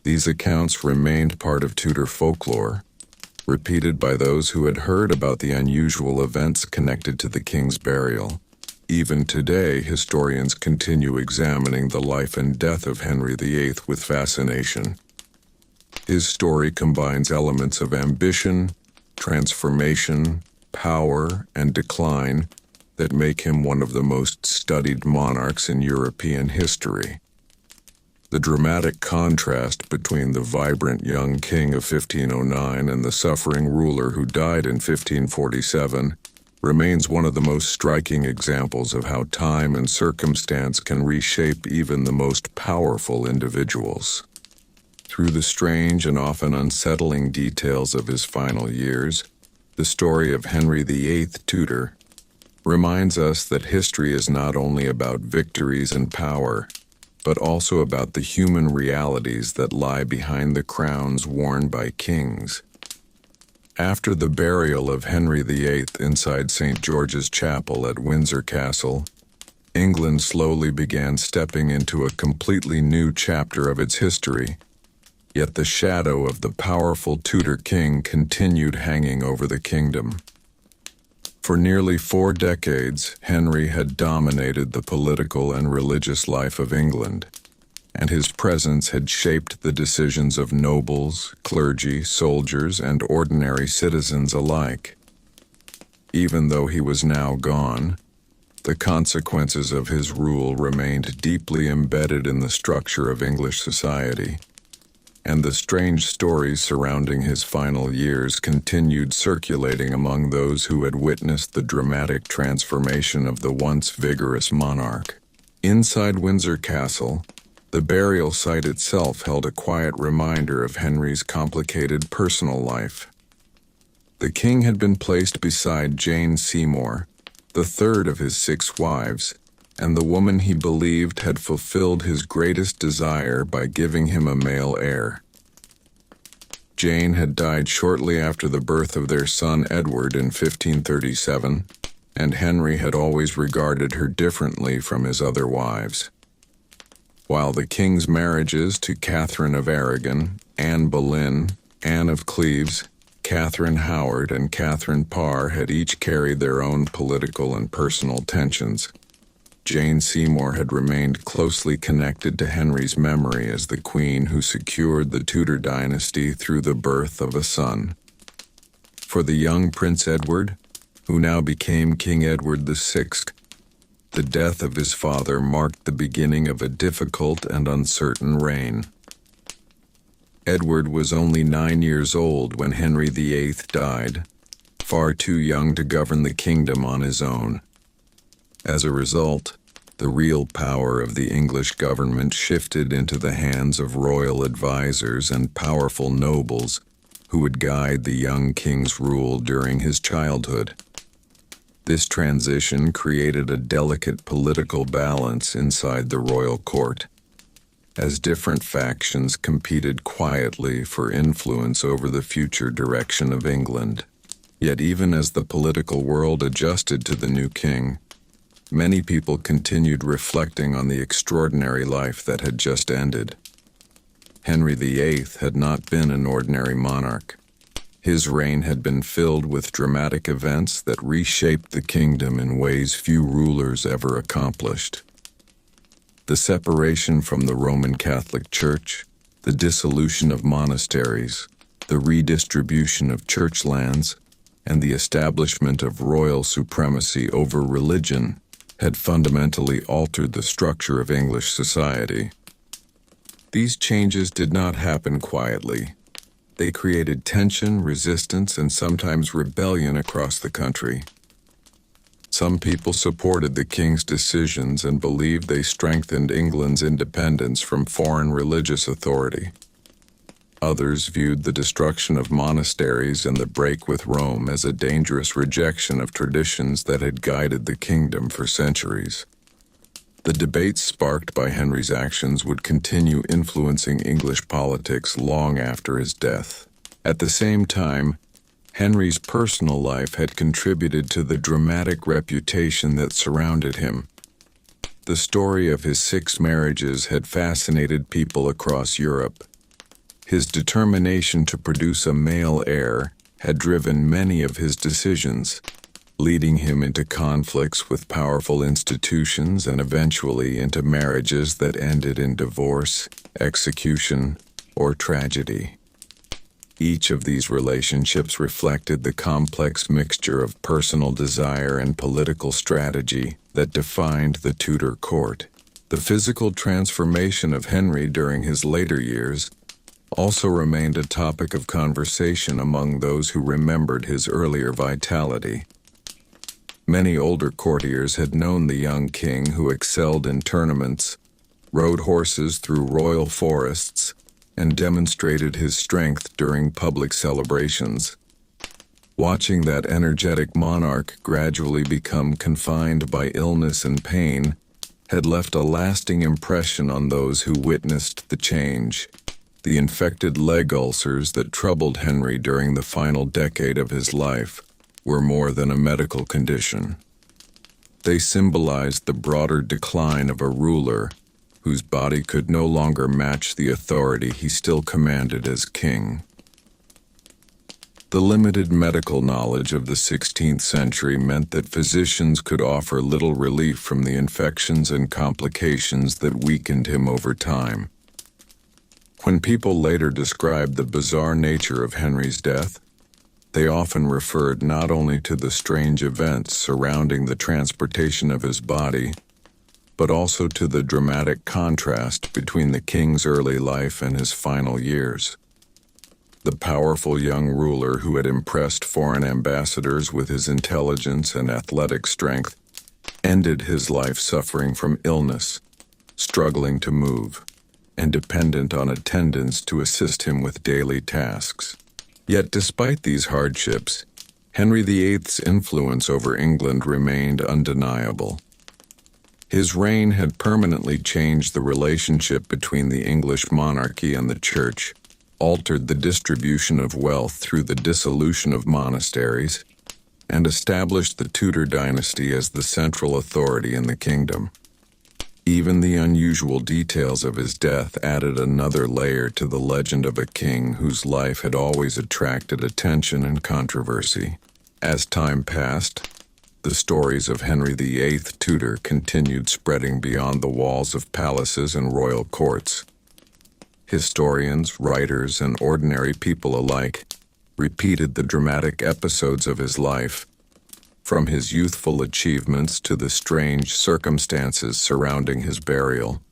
These accounts remained part of Tudor folklore, repeated by those who had heard about the unusual events connected to the king's burial. Even today, historians continue examining the life and death of Henry VIII with fascination. His story combines elements of ambition, transformation, power, and decline that make him one of the most studied monarchs in European history. The dramatic contrast between the vibrant young king of 1509 and the suffering ruler who died in 1547 remains one of the most striking examples of how time and circumstance can reshape even the most powerful individuals. Through the strange and often unsettling details of his final years, the story of Henry VIII Tudor reminds us that history is not only about victories and power, but also about the human realities that lie behind the crowns worn by kings. After the burial of Henry VIII inside St. George's Chapel at Windsor Castle, England slowly began stepping into a completely new chapter of its history, yet the shadow of the powerful Tudor king continued hanging over the kingdom. For nearly 4 decades, Henry had dominated the political and religious life of England, and his presence had shaped the decisions of nobles, clergy, soldiers, and ordinary citizens alike. Even though he was now gone, the consequences of his rule remained deeply embedded in the structure of English society, and the strange stories surrounding his final years continued circulating among those who had witnessed the dramatic transformation of the once vigorous monarch. Inside Windsor Castle, the burial site itself held a quiet reminder of Henry's complicated personal life. The king had been placed beside Jane Seymour, the third of his 6 wives, and the woman he believed had fulfilled his greatest desire by giving him a male heir. Jane had died shortly after the birth of their son Edward in 1537, and Henry had always regarded her differently from his other wives. While the king's marriages to Catherine of Aragon, Anne Boleyn, Anne of Cleves, Catherine Howard, and Catherine Parr had each carried their own political and personal tensions, Jane Seymour had remained closely connected to Henry's memory as the queen who secured the Tudor dynasty through the birth of a son. For the young Prince Edward, who now became King Edward VI, the death of his father marked the beginning of a difficult and uncertain reign. Edward was only 9 years old when Henry VIII died, far too young to govern the kingdom on his own. As a result, the real power of the English government shifted into the hands of royal advisors and powerful nobles who would guide the young king's rule during his childhood. This transition created a delicate political balance inside the royal court, as different factions competed quietly for influence over the future direction of England. Yet even as the political world adjusted to the new king, many people continued reflecting on the extraordinary life that had just ended. Henry VIII had not been an ordinary monarch. His reign had been filled with dramatic events that reshaped the kingdom in ways few rulers ever accomplished. The separation from the Roman Catholic Church, the dissolution of monasteries, the redistribution of church lands, and the establishment of royal supremacy over religion had fundamentally altered the structure of English society. These changes did not happen quietly. They created tension, resistance, and sometimes rebellion across the country. Some people supported the king's decisions and believed they strengthened England's independence from foreign religious authority. Others viewed the destruction of monasteries and the break with Rome as a dangerous rejection of traditions that had guided the kingdom for centuries. The debates sparked by Henry's actions would continue influencing English politics long after his death. At the same time, Henry's personal life had contributed to the dramatic reputation that surrounded him. The story of his 6 marriages had fascinated people across Europe. His determination to produce a male heir had driven many of his decisions, leading him into conflicts with powerful institutions and eventually into marriages that ended in divorce, execution, or tragedy. Each of these relationships reflected the complex mixture of personal desire and political strategy that defined the Tudor court. The physical transformation of Henry during his later years also remained a topic of conversation among those who remembered his earlier vitality. Many older courtiers had known the young king who excelled in tournaments, rode horses through royal forests, and demonstrated his strength during public celebrations. Watching that energetic monarch gradually become confined by illness and pain had left a lasting impression on those who witnessed the change. The infected leg ulcers that troubled Henry during the final decade of his life were more than a medical condition. They symbolized the broader decline of a ruler whose body could no longer match the authority he still commanded as king. The limited medical knowledge of the 16th century meant that physicians could offer little relief from the infections and complications that weakened him over time. When people later described the bizarre nature of Henry's death, they often referred not only to the strange events surrounding the transportation of his body, but also to the dramatic contrast between the king's early life and his final years. The powerful young ruler who had impressed foreign ambassadors with his intelligence and athletic strength ended his life suffering from illness, struggling to move, and dependent on attendants to assist him with daily tasks. Yet despite these hardships, Henry VIII's influence over England remained undeniable. His reign had permanently changed the relationship between the English monarchy and the Church, altered the distribution of wealth through the dissolution of monasteries, and established the Tudor dynasty as the central authority in the kingdom. Even the unusual details of his death added another layer to the legend of a king whose life had always attracted attention and controversy. As time passed, the stories of Henry VIII Tudor continued spreading beyond the walls of palaces and royal courts. Historians, writers, and ordinary people alike repeated the dramatic episodes of his life, from his youthful achievements to the strange circumstances surrounding his burial.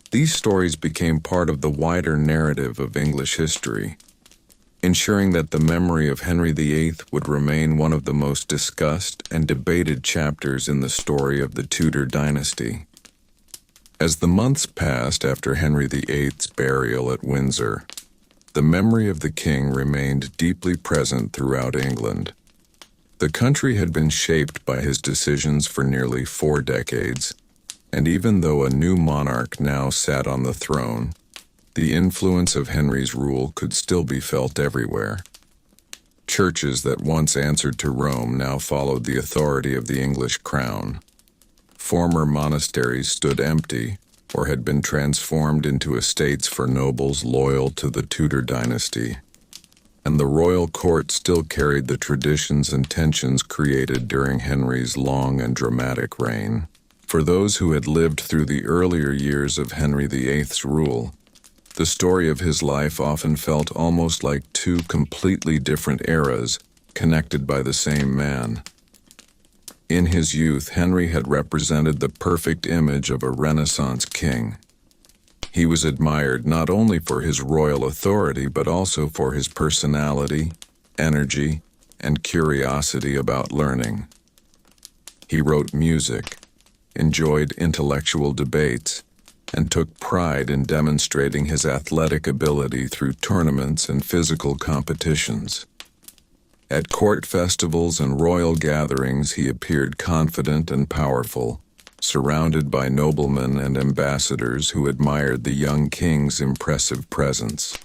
These stories became part of the wider narrative of English history, ensuring that the memory of Henry VIII would remain one of the most discussed and debated chapters in the story of the Tudor dynasty. As the months passed after Henry VIII's burial at Windsor, the memory of the king remained deeply present throughout England. The country had been shaped by his decisions for nearly 4 decades, and even though a new monarch now sat on the throne, the influence of Henry's rule could still be felt everywhere. Churches that once answered to Rome now followed the authority of the English crown. Former monasteries stood empty or had been transformed into estates for nobles loyal to the Tudor dynasty, and the royal court still carried the traditions and tensions created during Henry's long and dramatic reign. For those who had lived through the earlier years of Henry VIII's rule, the story of his life often felt almost like 2 completely different eras connected by the same man. In his youth, Henry had represented the perfect image of a Renaissance king. He was admired not only for his royal authority but also for his personality, energy, and curiosity about learning. He wrote music, enjoyed intellectual debates, and took pride in demonstrating his athletic ability through tournaments and physical competitions. At court festivals and royal gatherings, he appeared confident and powerful, surrounded by noblemen and ambassadors who admired the young king's impressive presence.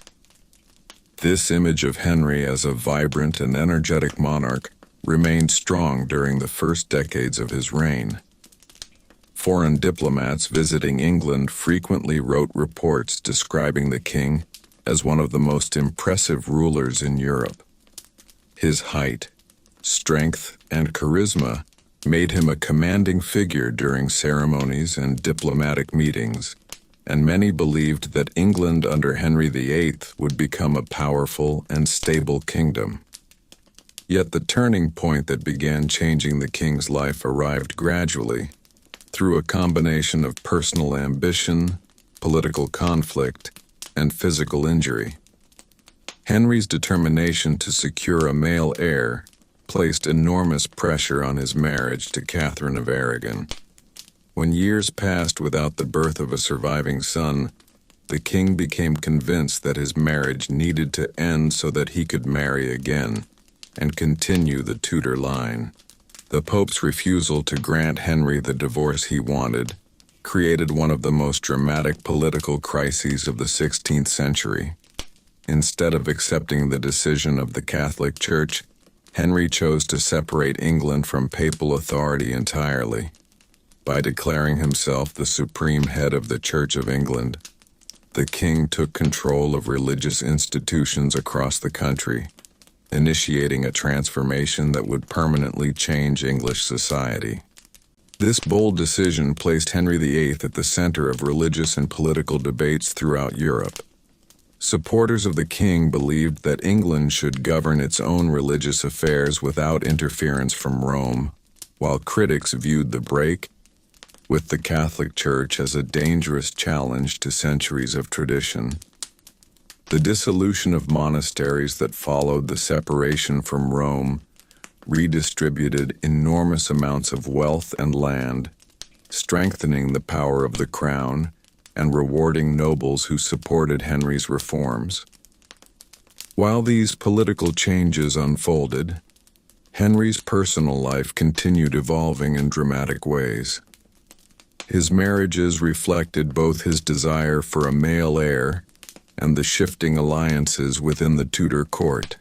This image of Henry as a vibrant and energetic monarch remained strong during the first decades of his reign. Foreign diplomats visiting England frequently wrote reports describing the king as one of the most impressive rulers in Europe. His height, strength, and charisma made him a commanding figure during ceremonies and diplomatic meetings, and many believed that England under Henry VIII would become a powerful and stable kingdom. Yet the turning point that began changing the king's life arrived gradually, through a combination of personal ambition, political conflict, and physical injury. Henry's determination to secure a male heir placed enormous pressure on his marriage to Catherine of Aragon. When years passed without the birth of a surviving son, the king became convinced that his marriage needed to end so that he could marry again and continue the Tudor line. The Pope's refusal to grant Henry the divorce he wanted created one of the most dramatic political crises of the 16th century. Instead of accepting the decision of the Catholic Church, Henry chose to separate England from papal authority entirely. By declaring himself the supreme head of the Church of England, the king took control of religious institutions across the country, initiating a transformation that would permanently change English society. This bold decision placed Henry VIII at the center of religious and political debates throughout Europe. Supporters of the king believed that England should govern its own religious affairs without interference from Rome, while critics viewed the break with the Catholic Church as a dangerous challenge to centuries of tradition. The dissolution of monasteries that followed the separation from Rome redistributed enormous amounts of wealth and land, strengthening the power of the crown and rewarding nobles who supported Henry's reforms. While these political changes unfolded, Henry's personal life continued evolving in dramatic ways. His marriages reflected both his desire for a male heir and the shifting alliances within the Tudor court.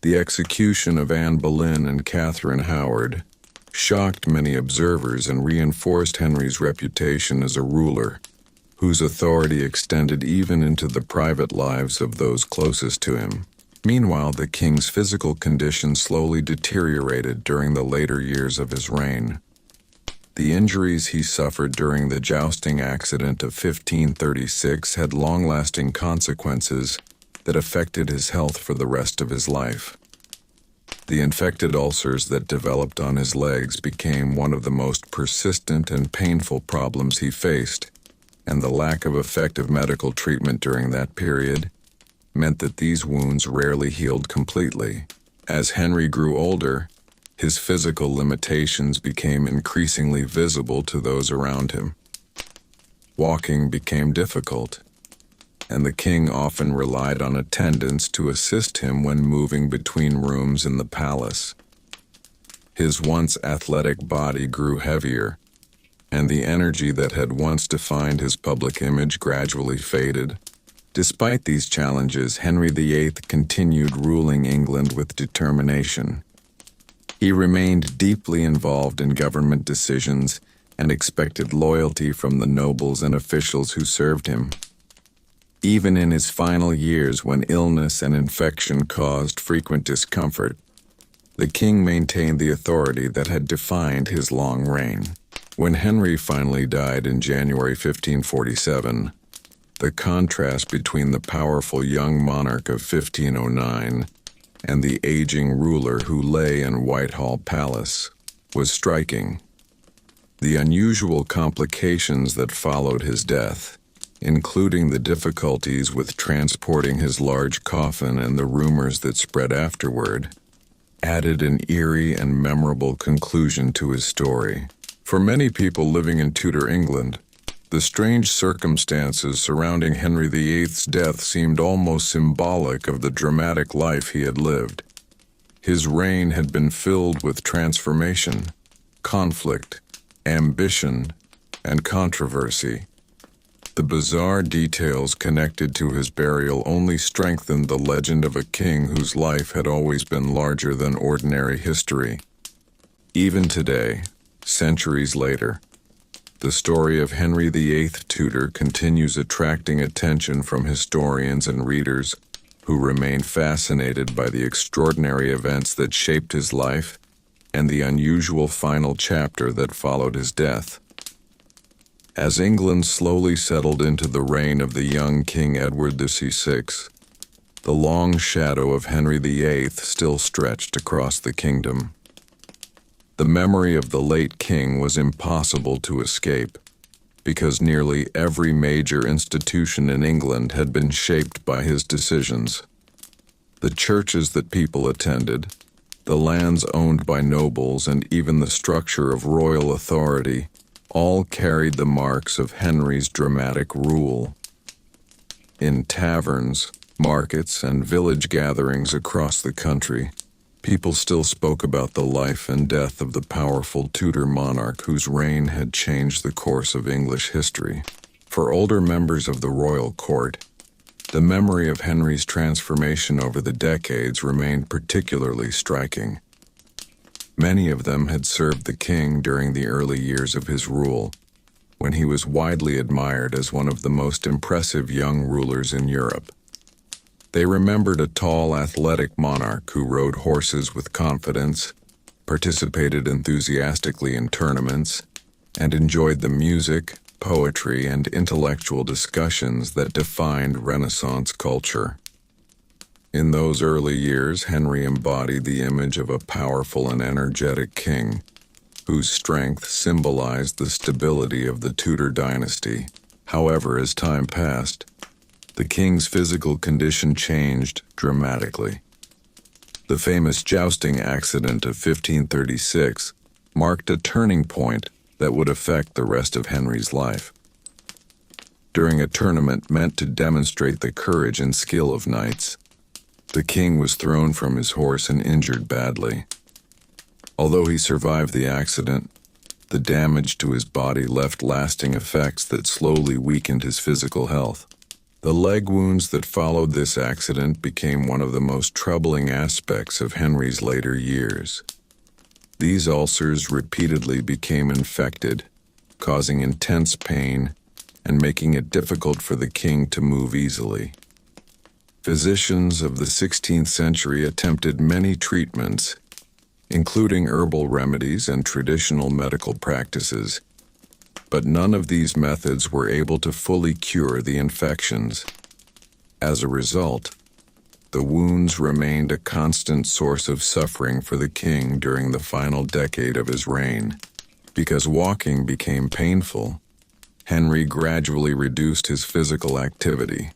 The execution of Anne Boleyn and Catherine Howard shocked many observers and reinforced Henry's reputation as a ruler, whose authority extended even into the private lives of those closest to him. Meanwhile, the king's physical condition slowly deteriorated during the later years of his reign. The injuries he suffered during the jousting accident of 1536 had long-lasting consequences that affected his health for the rest of his life. The infected ulcers that developed on his legs became one of the most persistent and painful problems he faced, and the lack of effective medical treatment during that period meant that these wounds rarely healed completely. As Henry grew older, his physical limitations became increasingly visible to those around him. Walking became difficult, and the king often relied on attendants to assist him when moving between rooms in the palace. His once athletic body grew heavier, and the energy that had once defined his public image gradually faded. Despite these challenges, Henry VIII continued ruling England with determination. He remained deeply involved in government decisions and expected loyalty from the nobles and officials who served him. Even in his final years, when illness and infection caused frequent discomfort, the king maintained the authority that had defined his long reign. When Henry finally died in January 1547, the contrast between the powerful young monarch of 1509 and the aging ruler who lay in Whitehall Palace was striking. The unusual complications that followed his death, including the difficulties with transporting his large coffin and the rumors that spread afterward, added an eerie and memorable conclusion to his story. For many people living in Tudor England, the strange circumstances surrounding Henry VIII's death seemed almost symbolic of the dramatic life he had lived. His reign had been filled with transformation, conflict, ambition, and controversy. The bizarre details connected to his burial only strengthened the legend of a king whose life had always been larger than ordinary history. Even today, centuries later, The story of Henry VIII Tudor continues attracting attention from historians and readers who remain fascinated by the extraordinary events that shaped his life and the unusual final chapter that followed his death. As England slowly settled into the reign of the young King Edward VI, the long shadow of Henry VIII still stretched across the kingdom. The memory of the late king was impossible to escape, because nearly every major institution in England had been shaped by his decisions. The churches that people attended, the lands owned by nobles, and even the structure of royal authority all carried the marks of Henry's dramatic rule. In taverns, markets, and village gatherings across the country, people still spoke about the life and death of the powerful Tudor monarch whose reign had changed the course of English history. For older members of the royal court, the memory of Henry's transformation over the decades remained particularly striking. Many of them had served the king during the early years of his rule, when he was widely admired as one of the most impressive young rulers in Europe. They remembered a tall, athletic monarch who rode horses with confidence, participated enthusiastically in tournaments, and enjoyed the music, poetry, and intellectual discussions that defined Renaissance culture. In those early years, Henry embodied the image of a powerful and energetic king, whose strength symbolized the stability of the Tudor dynasty. However, as time passed, the king's physical condition changed dramatically. The famous jousting accident of 1536 marked a turning point that would affect the rest of Henry's life. During a tournament meant to demonstrate the courage and skill of knights, the king was thrown from his horse and injured badly. Although he survived the accident, the damage to his body left lasting effects that slowly weakened his physical health. The leg wounds that followed this accident became one of the most troubling aspects of Henry's later years. These ulcers repeatedly became infected, causing intense pain and making it difficult for the king to move easily. Physicians of the 16th century attempted many treatments, including herbal remedies and traditional medical practices, but none of these methods were able to fully cure the infections. As a result, the wounds remained a constant source of suffering for the king during the final decade of his reign. Because walking became painful, Henry gradually reduced his physical activity.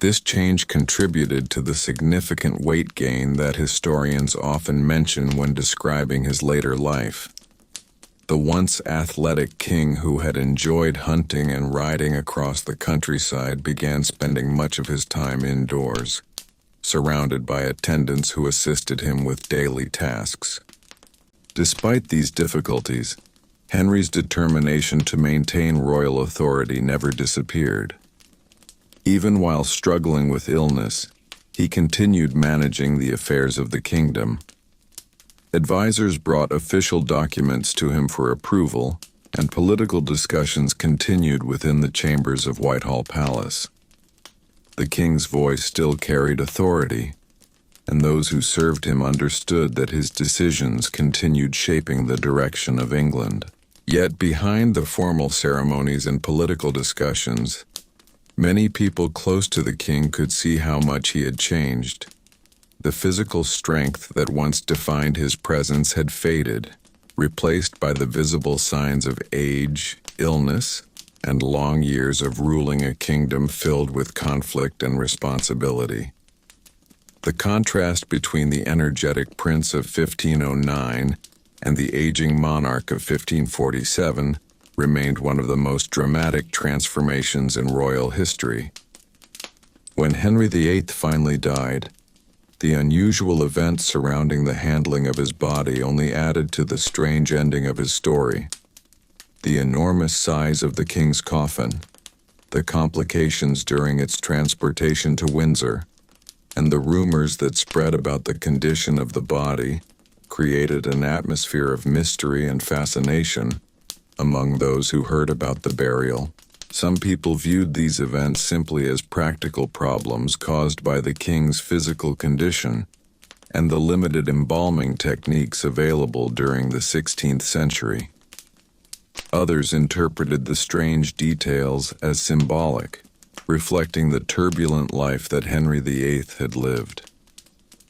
This change contributed to the significant weight gain that historians often mention when describing his later life. The once athletic king who had enjoyed hunting and riding across the countryside began spending much of his time indoors, surrounded by attendants who assisted him with daily tasks. Despite these difficulties, Henry's determination to maintain royal authority never disappeared. Even while struggling with illness, he continued managing the affairs of the kingdom. Advisors brought official documents to him for approval, and political discussions continued within the chambers of Whitehall Palace. The king's voice still carried authority, and those who served him understood that his decisions continued shaping the direction of England. Yet behind the formal ceremonies and political discussions, many people close to the king could see how much he had changed. The physical strength that once defined his presence had faded, replaced by the visible signs of age, illness, and long years of ruling a kingdom filled with conflict and responsibility. The contrast between the energetic prince of 1509 and the aging monarch of 1547 remained one of the most dramatic transformations in royal history. When Henry VIII finally died, the unusual events surrounding the handling of his body only added to the strange ending of his story. The enormous size of the king's coffin, the complications during its transportation to Windsor, and the rumors that spread about the condition of the body created an atmosphere of mystery and fascination among those who heard about the burial. Some people viewed these events simply as practical problems caused by the king's physical condition and the limited embalming techniques available during the 16th century. Others interpreted the strange details as symbolic, reflecting the turbulent life that Henry VIII had lived.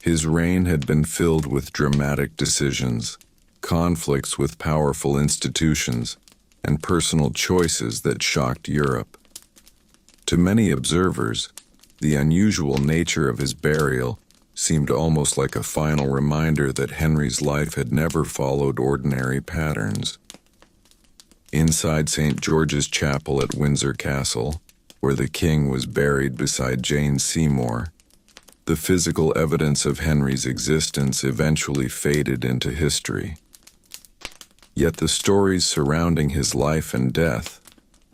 His reign had been filled with dramatic decisions, conflicts with powerful institutions, and personal choices that shocked Europe. To many observers, the unusual nature of his burial seemed almost like a final reminder that Henry's life had never followed ordinary patterns. Inside St. George's Chapel at Windsor Castle, where the king was buried beside Jane Seymour, the physical evidence of Henry's existence eventually faded into history. Yet the stories surrounding his life and death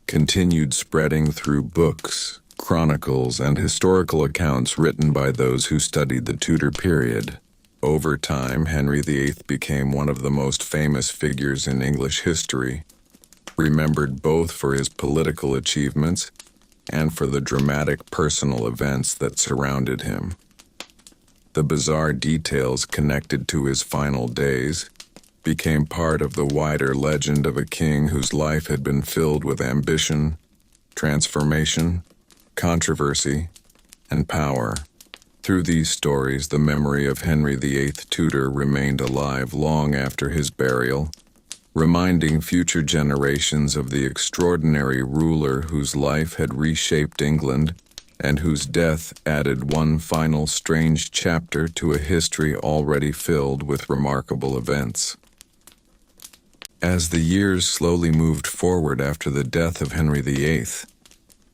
continued spreading through books, chronicles, and historical accounts written by those who studied the Tudor period. Over time, Henry VIII became one of the most famous figures in English history, remembered both for his political achievements and for the dramatic personal events that surrounded him. The bizarre details connected to his final days became part of the wider legend of a king whose life had been filled with ambition, transformation, controversy, and power. Through these stories, the memory of Henry VIII Tudor remained alive long after his burial, reminding future generations of the extraordinary ruler whose life had reshaped England and whose death added one final strange chapter to a history already filled with remarkable events. As the years slowly moved forward after the death of Henry VIII,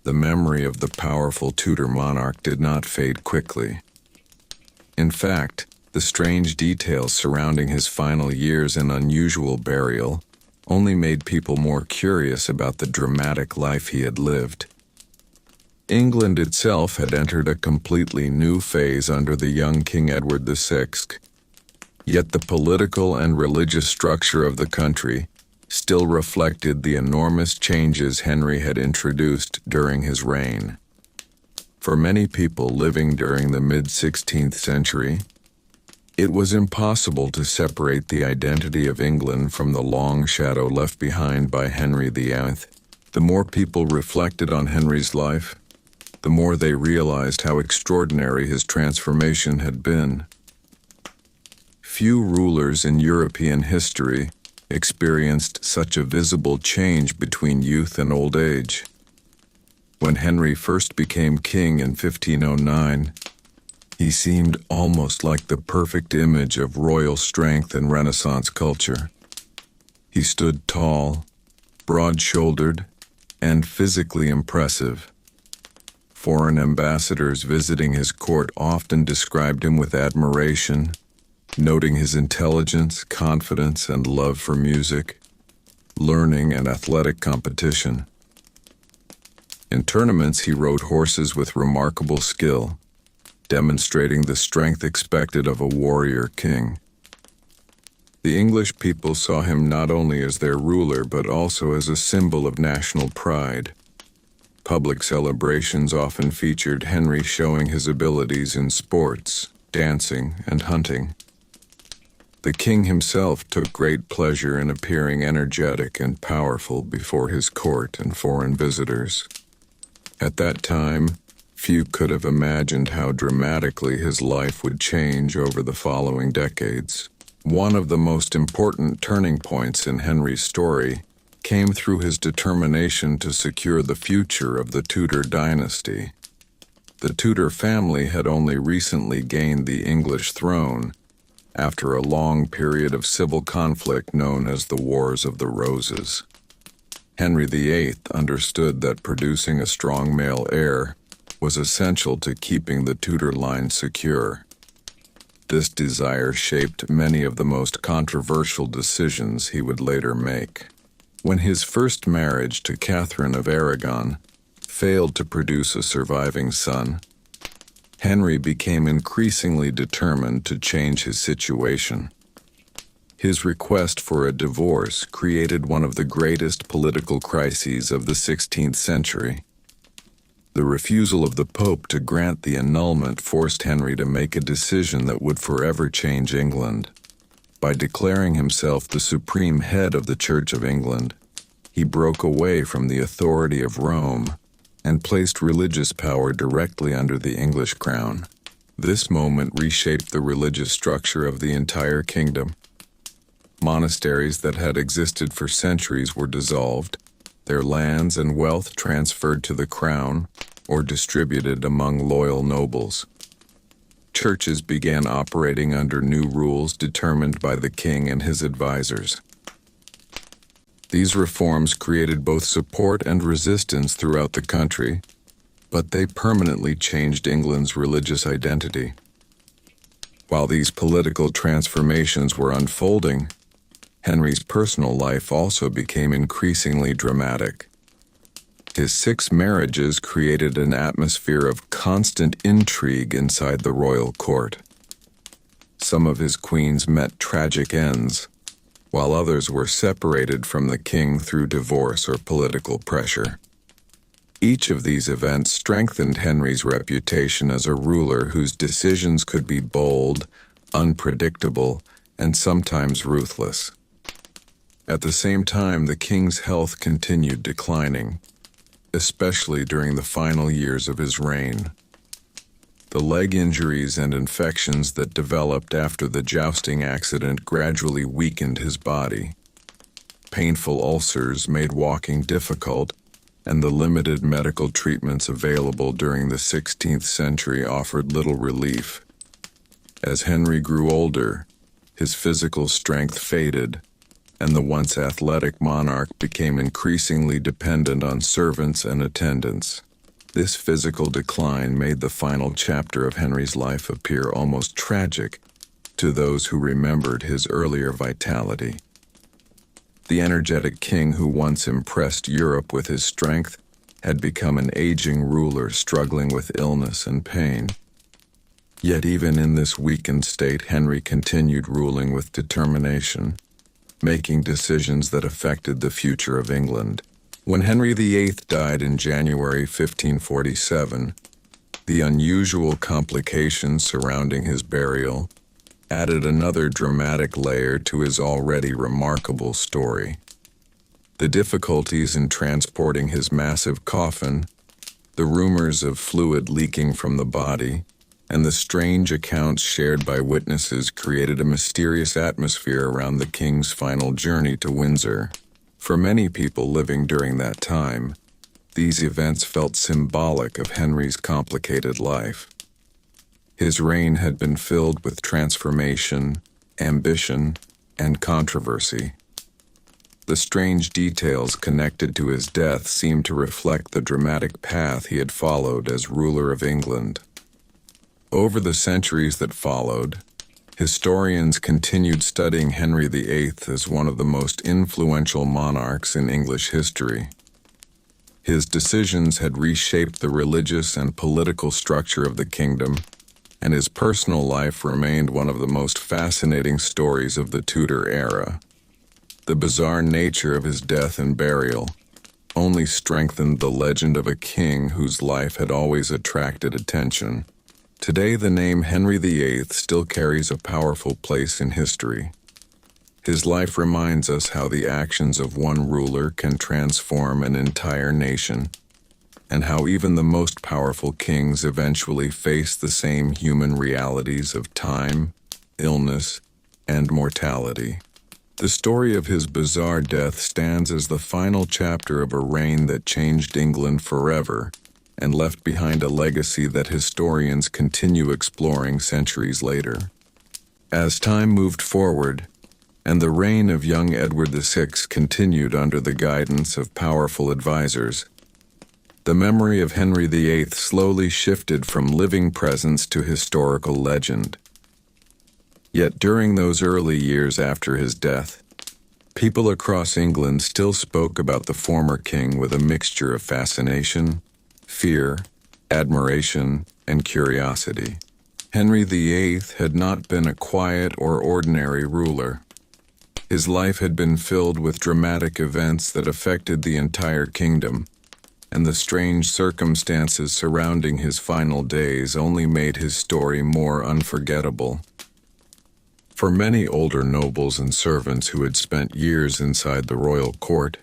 the memory of the powerful Tudor monarch did not fade quickly. In fact, the strange details surrounding his final years and unusual burial only made people more curious about the dramatic life he had lived. England itself had entered a completely new phase under the young King Edward VI, yet the political and religious structure of the country still reflected the enormous changes Henry had introduced during his reign. For many people living during the mid-16th century, it was impossible to separate the identity of England from the long shadow left behind by Henry VIII. The more people reflected on Henry's life, the more they realized how extraordinary his transformation had been. Few rulers in European history experienced such a visible change between youth and old age. When Henry first became king in 1509, he seemed almost like the perfect image of royal strength and Renaissance culture. He stood tall, broad-shouldered, and physically impressive. Foreign ambassadors visiting his court often described him with admiration, noting his intelligence, confidence, and love for music, learning, and athletic competition. In tournaments, he rode horses with remarkable skill, demonstrating the strength expected of a warrior king. The English people saw him not only as their ruler but also as a symbol of national pride. Public celebrations often featured Henry showing his abilities in sports, dancing, and hunting. The king himself took great pleasure in appearing energetic and powerful before his court and foreign visitors. At that time, few could have imagined how dramatically his life would change over the following decades. One of the most important turning points in Henry's story came through his determination to secure the future of the Tudor dynasty. The Tudor family had only recently gained the English throne after a long period of civil conflict known as the Wars of the Roses. Henry VIII understood that producing a strong male heir was essential to keeping the Tudor line secure. This desire shaped many of the most controversial decisions he would later make. When his first marriage to Catherine of Aragon failed to produce a surviving son, Henry became increasingly determined to change his situation. His request for a divorce created one of the greatest political crises of the 16th century. The refusal of the Pope to grant the annulment forced Henry to make a decision that would forever change England. By declaring himself the supreme head of the Church of England, he broke away from the authority of Rome and placed religious power directly under the English crown. This moment reshaped the religious structure of the entire kingdom. Monasteries that had existed for centuries were dissolved, their lands and wealth transferred to the crown or distributed among loyal nobles. Churches began operating under new rules determined by the king and his advisors. These reforms created both support and resistance throughout the country, but they permanently changed England's religious identity. While these political transformations were unfolding, Henry's personal life also became increasingly dramatic. His 6 marriages created an atmosphere of constant intrigue inside the royal court. Some of his queens met tragic ends, while others were separated from the king through divorce or political pressure. Each of these events strengthened Henry's reputation as a ruler whose decisions could be bold, unpredictable, and sometimes ruthless. At the same time, the king's health continued declining, especially during the final years of his reign. The leg injuries and infections that developed after the jousting accident gradually weakened his body. Painful ulcers made walking difficult, and the limited medical treatments available during the 16th century offered little relief. As Henry grew older, his physical strength faded, and the once athletic monarch became increasingly dependent on servants and attendants. This physical decline made the final chapter of Henry's life appear almost tragic to those who remembered his earlier vitality. The energetic king who once impressed Europe with his strength had become an aging ruler struggling with illness and pain. Yet even in this weakened state, Henry continued ruling with determination, making decisions that affected the future of England. When Henry VIII died in January 1547, the unusual complications surrounding his burial added another dramatic layer to his already remarkable story. The difficulties in transporting his massive coffin, the rumors of fluid leaking from the body, and the strange accounts shared by witnesses created a mysterious atmosphere around the king's final journey to Windsor. For many people living during that time, these events felt symbolic of Henry's complicated life. His reign had been filled with transformation, ambition, and controversy. The strange details connected to his death seemed to reflect the dramatic path he had followed as ruler of England. Over the centuries that followed, historians continued studying Henry VIII as one of the most influential monarchs in English history. His decisions had reshaped the religious and political structure of the kingdom, and his personal life remained one of the most fascinating stories of the Tudor era. The bizarre nature of his death and burial only strengthened the legend of a king whose life had always attracted attention. Today, the name Henry VIII still carries a powerful place in history. His life reminds us how the actions of one ruler can transform an entire nation, and how even the most powerful kings eventually face the same human realities of time, illness, and mortality. The story of his bizarre death stands as the final chapter of a reign that changed England forever and left behind a legacy that historians continue exploring centuries later. As time moved forward, and the reign of young Edward VI continued under the guidance of powerful advisors, the memory of Henry VIII slowly shifted from living presence to historical legend. Yet during those early years after his death, people across England still spoke about the former king with a mixture of fascination, fear, admiration, and curiosity. Henry VIII had not been a quiet or ordinary ruler. His life had been filled with dramatic events that affected the entire kingdom, and the strange circumstances surrounding his final days only made his story more unforgettable. For many older nobles and servants who had spent years inside the royal court,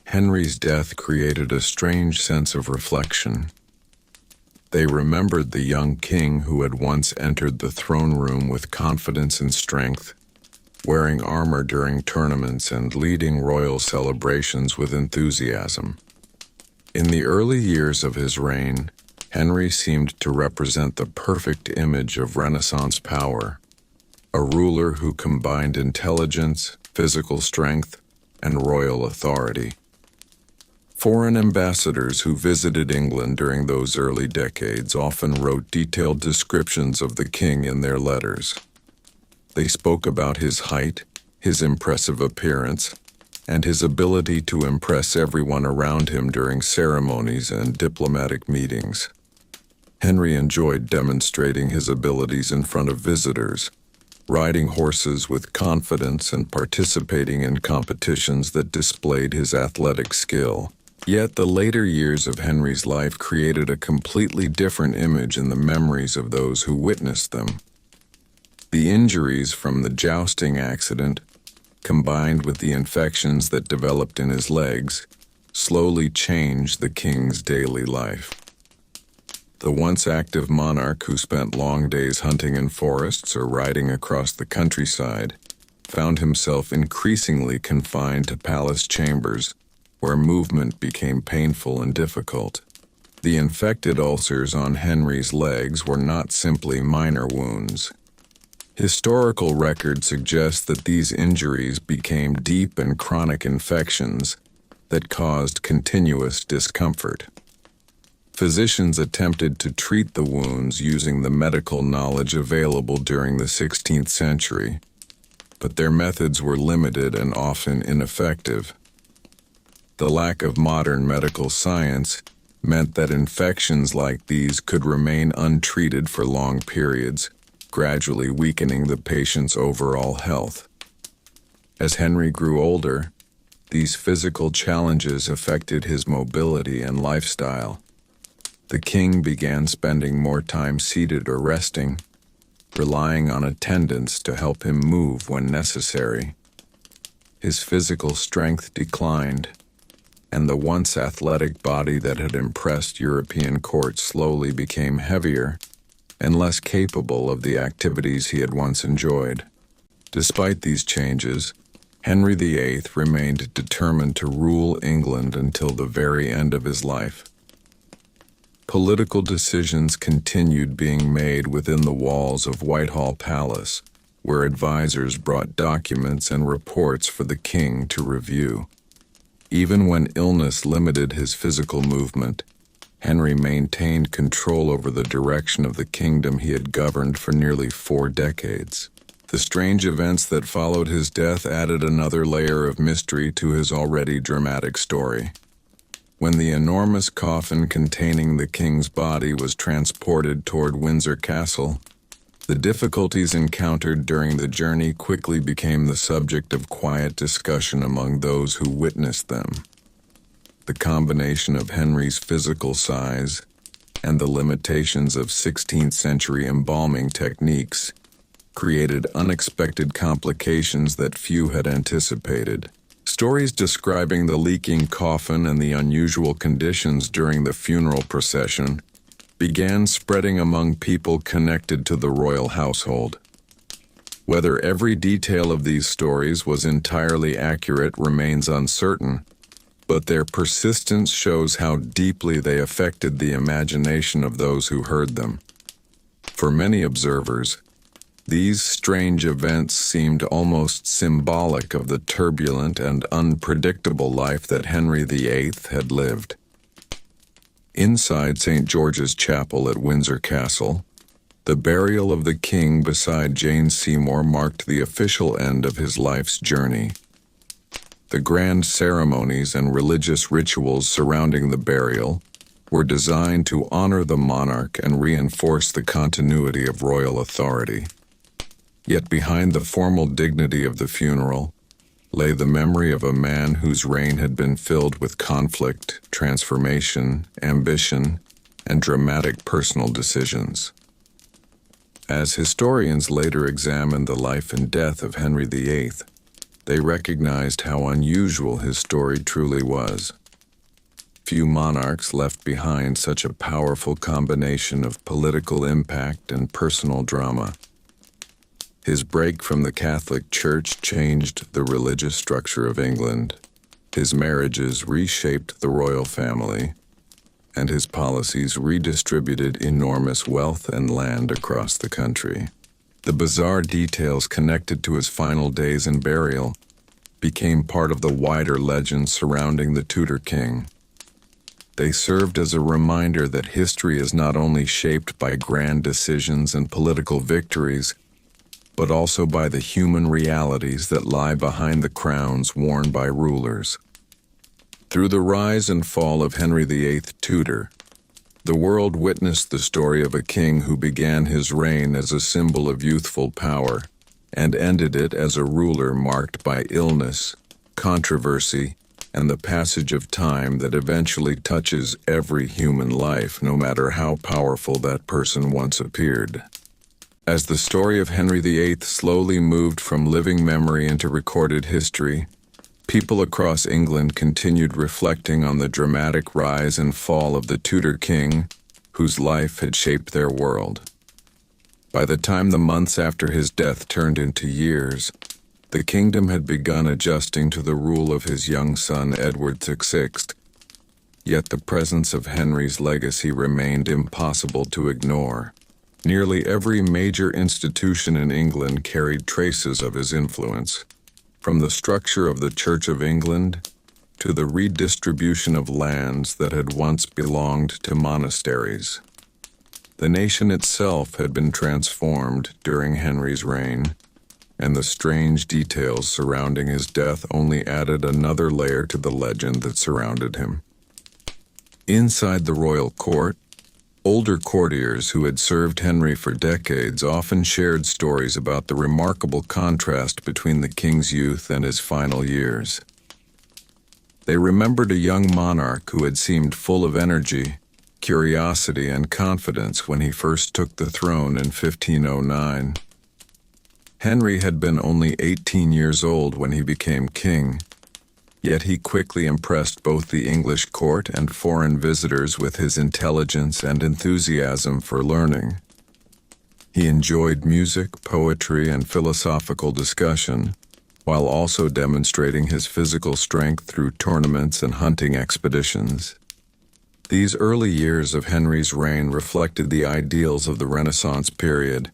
Henry's death created a strange sense of reflection. They remembered the young king who had once entered the throne room with confidence and strength, wearing armor during tournaments and leading royal celebrations with enthusiasm. In the early years of his reign, Henry seemed to represent the perfect image of Renaissance power, a ruler who combined intelligence, physical strength, and royal authority. Foreign ambassadors who visited England during those early decades often wrote detailed descriptions of the king in their letters. They spoke about his height, his impressive appearance, and his ability to impress everyone around him during ceremonies and diplomatic meetings. Henry enjoyed demonstrating his abilities in front of visitors, riding horses with confidence and participating in competitions that displayed his athletic skill. Yet the later years of Henry's life created a completely different image in the memories of those who witnessed them. The injuries from the jousting accident, combined with the infections that developed in his legs, slowly changed the king's daily life. The once active monarch who spent long days hunting in forests or riding across the countryside found himself increasingly confined to palace chambers, where movement became painful and difficult. The infected ulcers on Henry's legs were not simply minor wounds. Historical record suggests that these injuries became deep and chronic infections that caused continuous discomfort. Physicians attempted to treat the wounds using the medical knowledge available during the 16th century, but their methods were limited and often ineffective. The lack of modern medical science meant that infections like these could remain untreated for long periods, gradually weakening the patient's overall health. As Henry grew older, these physical challenges affected his mobility and lifestyle. The king began spending more time seated or resting, relying on attendants to help him move when necessary. His physical strength declined, and the once athletic body that had impressed European courts slowly became heavier and less capable of the activities he had once enjoyed. Despite these changes, Henry VIII remained determined to rule England until the very end of his life. Political decisions continued being made within the walls of Whitehall Palace, where advisors brought documents and reports for the king to review. Even when illness limited his physical movement, Henry maintained control over the direction of the kingdom he had governed for nearly 4 decades. The strange events that followed his death added another layer of mystery to his already dramatic story. When the enormous coffin containing the king's body was transported toward Windsor Castle, the difficulties encountered during the journey quickly became the subject of quiet discussion among those who witnessed them. The combination of Henry's physical size and the limitations of 16th century embalming techniques created unexpected complications that few had anticipated. Stories describing the leaking coffin and the unusual conditions during the funeral procession began spreading among people connected to the royal household. Whether every detail of these stories was entirely accurate remains uncertain, but their persistence shows how deeply they affected the imagination of those who heard them. For many observers, these strange events seemed almost symbolic of the turbulent and unpredictable life that Henry VIII had lived. Inside St. George's Chapel at Windsor Castle, the burial of the king beside Jane Seymour marked the official end of his life's journey. The grand ceremonies and religious rituals surrounding the burial were designed to honor the monarch and reinforce the continuity of royal authority. Yet behind the formal dignity of the funeral, lay the memory of a man whose reign had been filled with conflict, transformation, ambition, and dramatic personal decisions. As historians later examined the life and death of Henry VIII, they recognized how unusual his story truly was. Few monarchs left behind such a powerful combination of political impact and personal drama. His break from the Catholic Church changed the religious structure of England. His marriages reshaped the royal family, and his policies redistributed enormous wealth and land across the country. The bizarre details connected to his final days and burial became part of the wider legend surrounding the Tudor king. They served as a reminder that history is not only shaped by grand decisions and political victories, but also by the human realities that lie behind the crowns worn by rulers. Through the rise and fall of Henry VIII Tudor, the world witnessed the story of a king who began his reign as a symbol of youthful power and ended it as a ruler marked by illness, controversy, and the passage of time that eventually touches every human life, no matter how powerful that person once appeared. As the story of Henry VIII slowly moved from living memory into recorded history, people across England continued reflecting on the dramatic rise and fall of the Tudor king, whose life had shaped their world. By the time the months after his death turned into years, the kingdom had begun adjusting to the rule of his young son Edward VI, yet the presence of Henry's legacy remained impossible to ignore. Nearly every major institution in England carried traces of his influence, from the structure of the Church of England to the redistribution of lands that had once belonged to monasteries. The nation itself had been transformed during Henry's reign, and the strange details surrounding his death only added another layer to the legend that surrounded him. Inside the royal court, older courtiers who had served Henry for decades often shared stories about the remarkable contrast between the king's youth and his final years. They remembered a young monarch who had seemed full of energy, curiosity, and confidence when he first took the throne in 1509. Henry had been only 18 years old when he became king, yet he quickly impressed both the English court and foreign visitors with his intelligence and enthusiasm for learning. He enjoyed music, poetry, and philosophical discussion, while also demonstrating his physical strength through tournaments and hunting expeditions. These early years of Henry's reign reflected the ideals of the Renaissance period,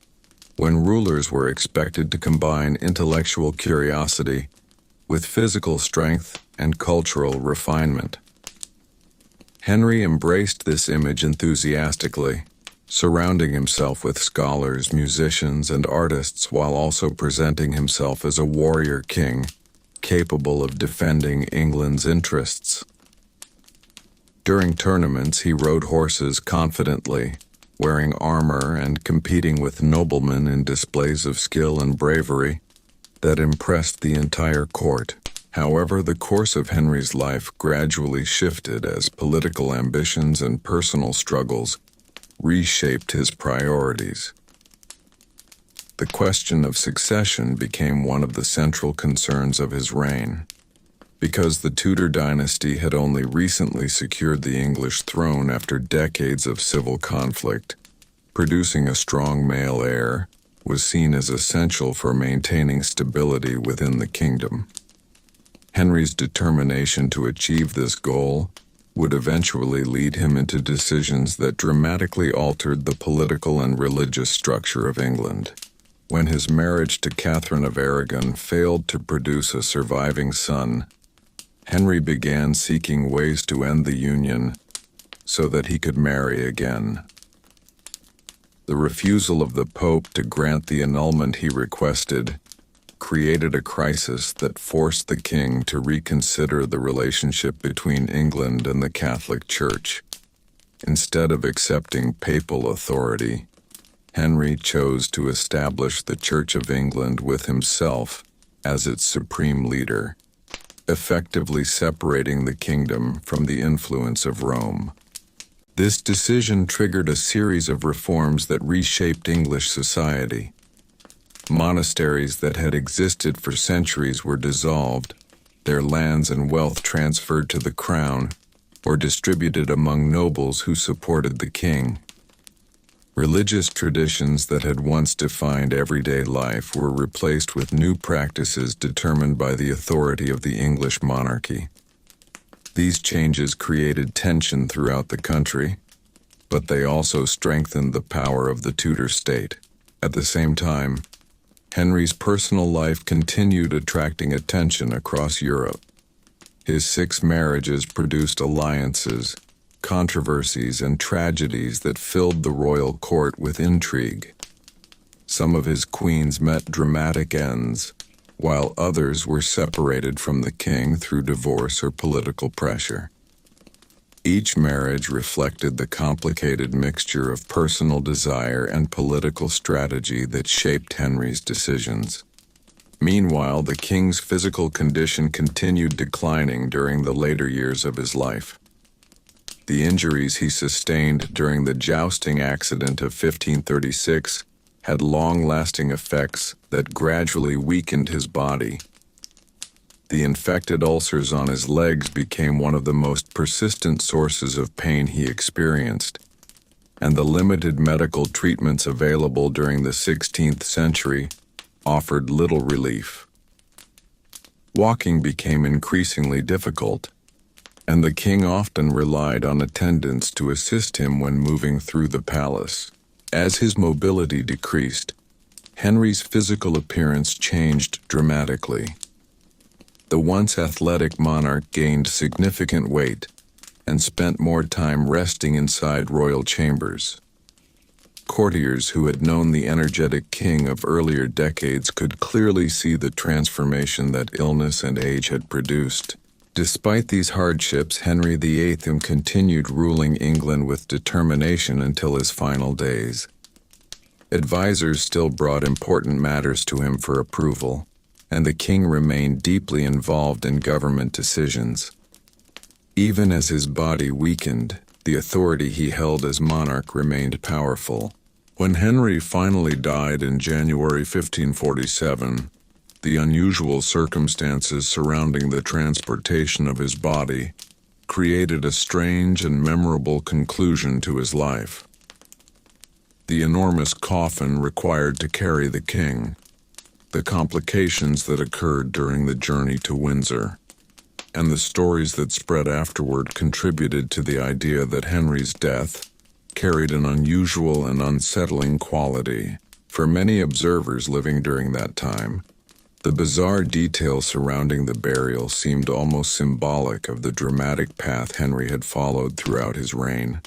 when rulers were expected to combine intellectual curiosity with physical strength and cultural refinement. Henry embraced this image enthusiastically, surrounding himself with scholars, musicians, and artists while also presenting himself as a warrior king, capable of defending England's interests. During tournaments, he rode horses confidently, wearing armor and competing with noblemen in displays of skill and bravery that impressed the entire court. However, the course of Henry's life gradually shifted as political ambitions and personal struggles reshaped his priorities. The question of succession became one of the central concerns of his reign. Because the Tudor dynasty had only recently secured the English throne after decades of civil conflict, producing a strong male heir was seen as essential for maintaining stability within the kingdom. Henry's determination to achieve this goal would eventually lead him into decisions that dramatically altered the political and religious structure of England. When his marriage to Catherine of Aragon failed to produce a surviving son, Henry began seeking ways to end the union so that he could marry again. The refusal of the Pope to grant the annulment he requested created a crisis that forced the king to reconsider the relationship between England and the Catholic Church. Instead of accepting papal authority, Henry chose to establish the Church of England with himself as its supreme leader, effectively separating the kingdom from the influence of Rome. This decision triggered a series of reforms that reshaped English society. Monasteries that had existed for centuries were dissolved, their lands and wealth transferred to the crown, or distributed among nobles who supported the king. Religious traditions that had once defined everyday life were replaced with new practices determined by the authority of the English monarchy. These changes created tension throughout the country, but they also strengthened the power of the Tudor state. At the same time, Henry's personal life continued attracting attention across Europe. His 6 marriages produced alliances, controversies, and tragedies that filled the royal court with intrigue. Some of his queens met dramatic ends, while others were separated from the king through divorce or political pressure. Each marriage reflected the complicated mixture of personal desire and political strategy that shaped Henry's decisions. Meanwhile, the king's physical condition continued declining during the later years of his life. The injuries he sustained during the jousting accident of 1536 had long-lasting effects that gradually weakened his body. The infected ulcers on his legs became one of the most persistent sources of pain he experienced, and the limited medical treatments available during the 16th century offered little relief. Walking became increasingly difficult, and the king often relied on attendants to assist him when moving through the palace. As his mobility decreased, Henry's physical appearance changed dramatically. The once athletic monarch gained significant weight and spent more time resting inside royal chambers. Courtiers who had known the energetic king of earlier decades could clearly see the transformation that illness and age had produced. Despite these hardships, Henry VIII continued ruling England with determination until his final days. Advisors still brought important matters to him for approval, and the king remained deeply involved in government decisions. Even as his body weakened, the authority he held as monarch remained powerful. When Henry finally died in January 1547, the unusual circumstances surrounding the transportation of his body created a strange and memorable conclusion to his life. The enormous coffin required to carry the king, the complications that occurred during the journey to Windsor, and the stories that spread afterward contributed to the idea that Henry's death carried an unusual and unsettling quality. For many observers living during that time, the bizarre details surrounding the burial seemed almost symbolic of the dramatic path Henry had followed throughout his reign.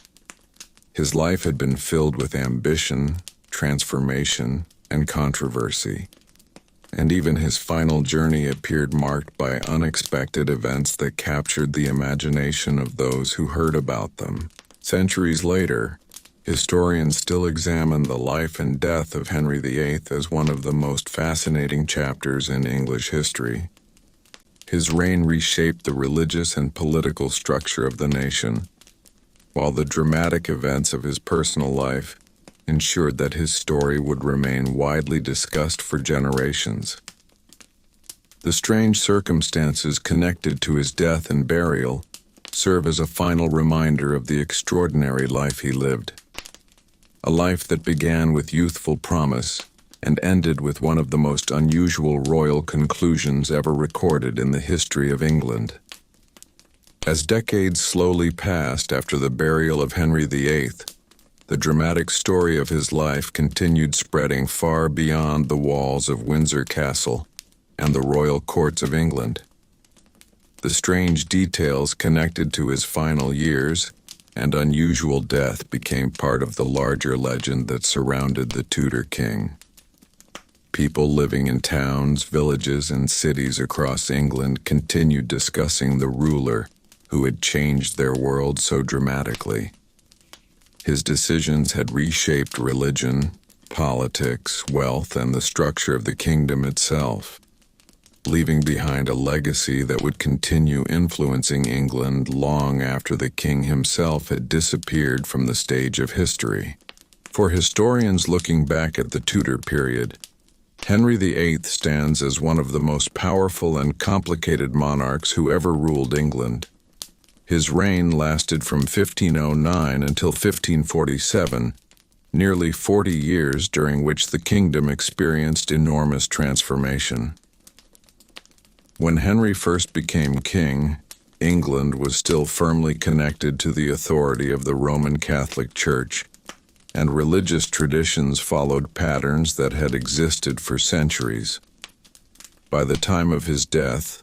His life had been filled with ambition, transformation, and controversy, and even his final journey appeared marked by unexpected events that captured the imagination of those who heard about them. Centuries later, historians still examine the life and death of Henry VIII as one of the most fascinating chapters in English history. His reign reshaped the religious and political structure of the nation, while the dramatic events of his personal life ensured that his story would remain widely discussed for generations. The strange circumstances connected to his death and burial serve as a final reminder of the extraordinary life he lived. A life that began with youthful promise and ended with one of the most unusual royal conclusions ever recorded in the history of England. As decades slowly passed after the burial of Henry VIII, the dramatic story of his life continued spreading far beyond the walls of Windsor Castle and the royal courts of England. The strange details connected to his final years and unusual death became part of the larger legend that surrounded the Tudor king. People living in towns, villages, and cities across England continued discussing the ruler who had changed their world so dramatically. His decisions had reshaped religion, politics, wealth, and the structure of the kingdom itself. leaving behind a legacy that would continue influencing England long after the king himself had disappeared from the stage of history. For historians looking back at the Tudor period, Henry VIII stands as one of the most powerful and complicated monarchs who ever ruled England. His reign lasted from 1509 until 1547, nearly 40 years during which the kingdom experienced enormous transformation. When Henry first became king, England was still firmly connected to the authority of the Roman Catholic Church, and religious traditions followed patterns that had existed for centuries. By the time of his death,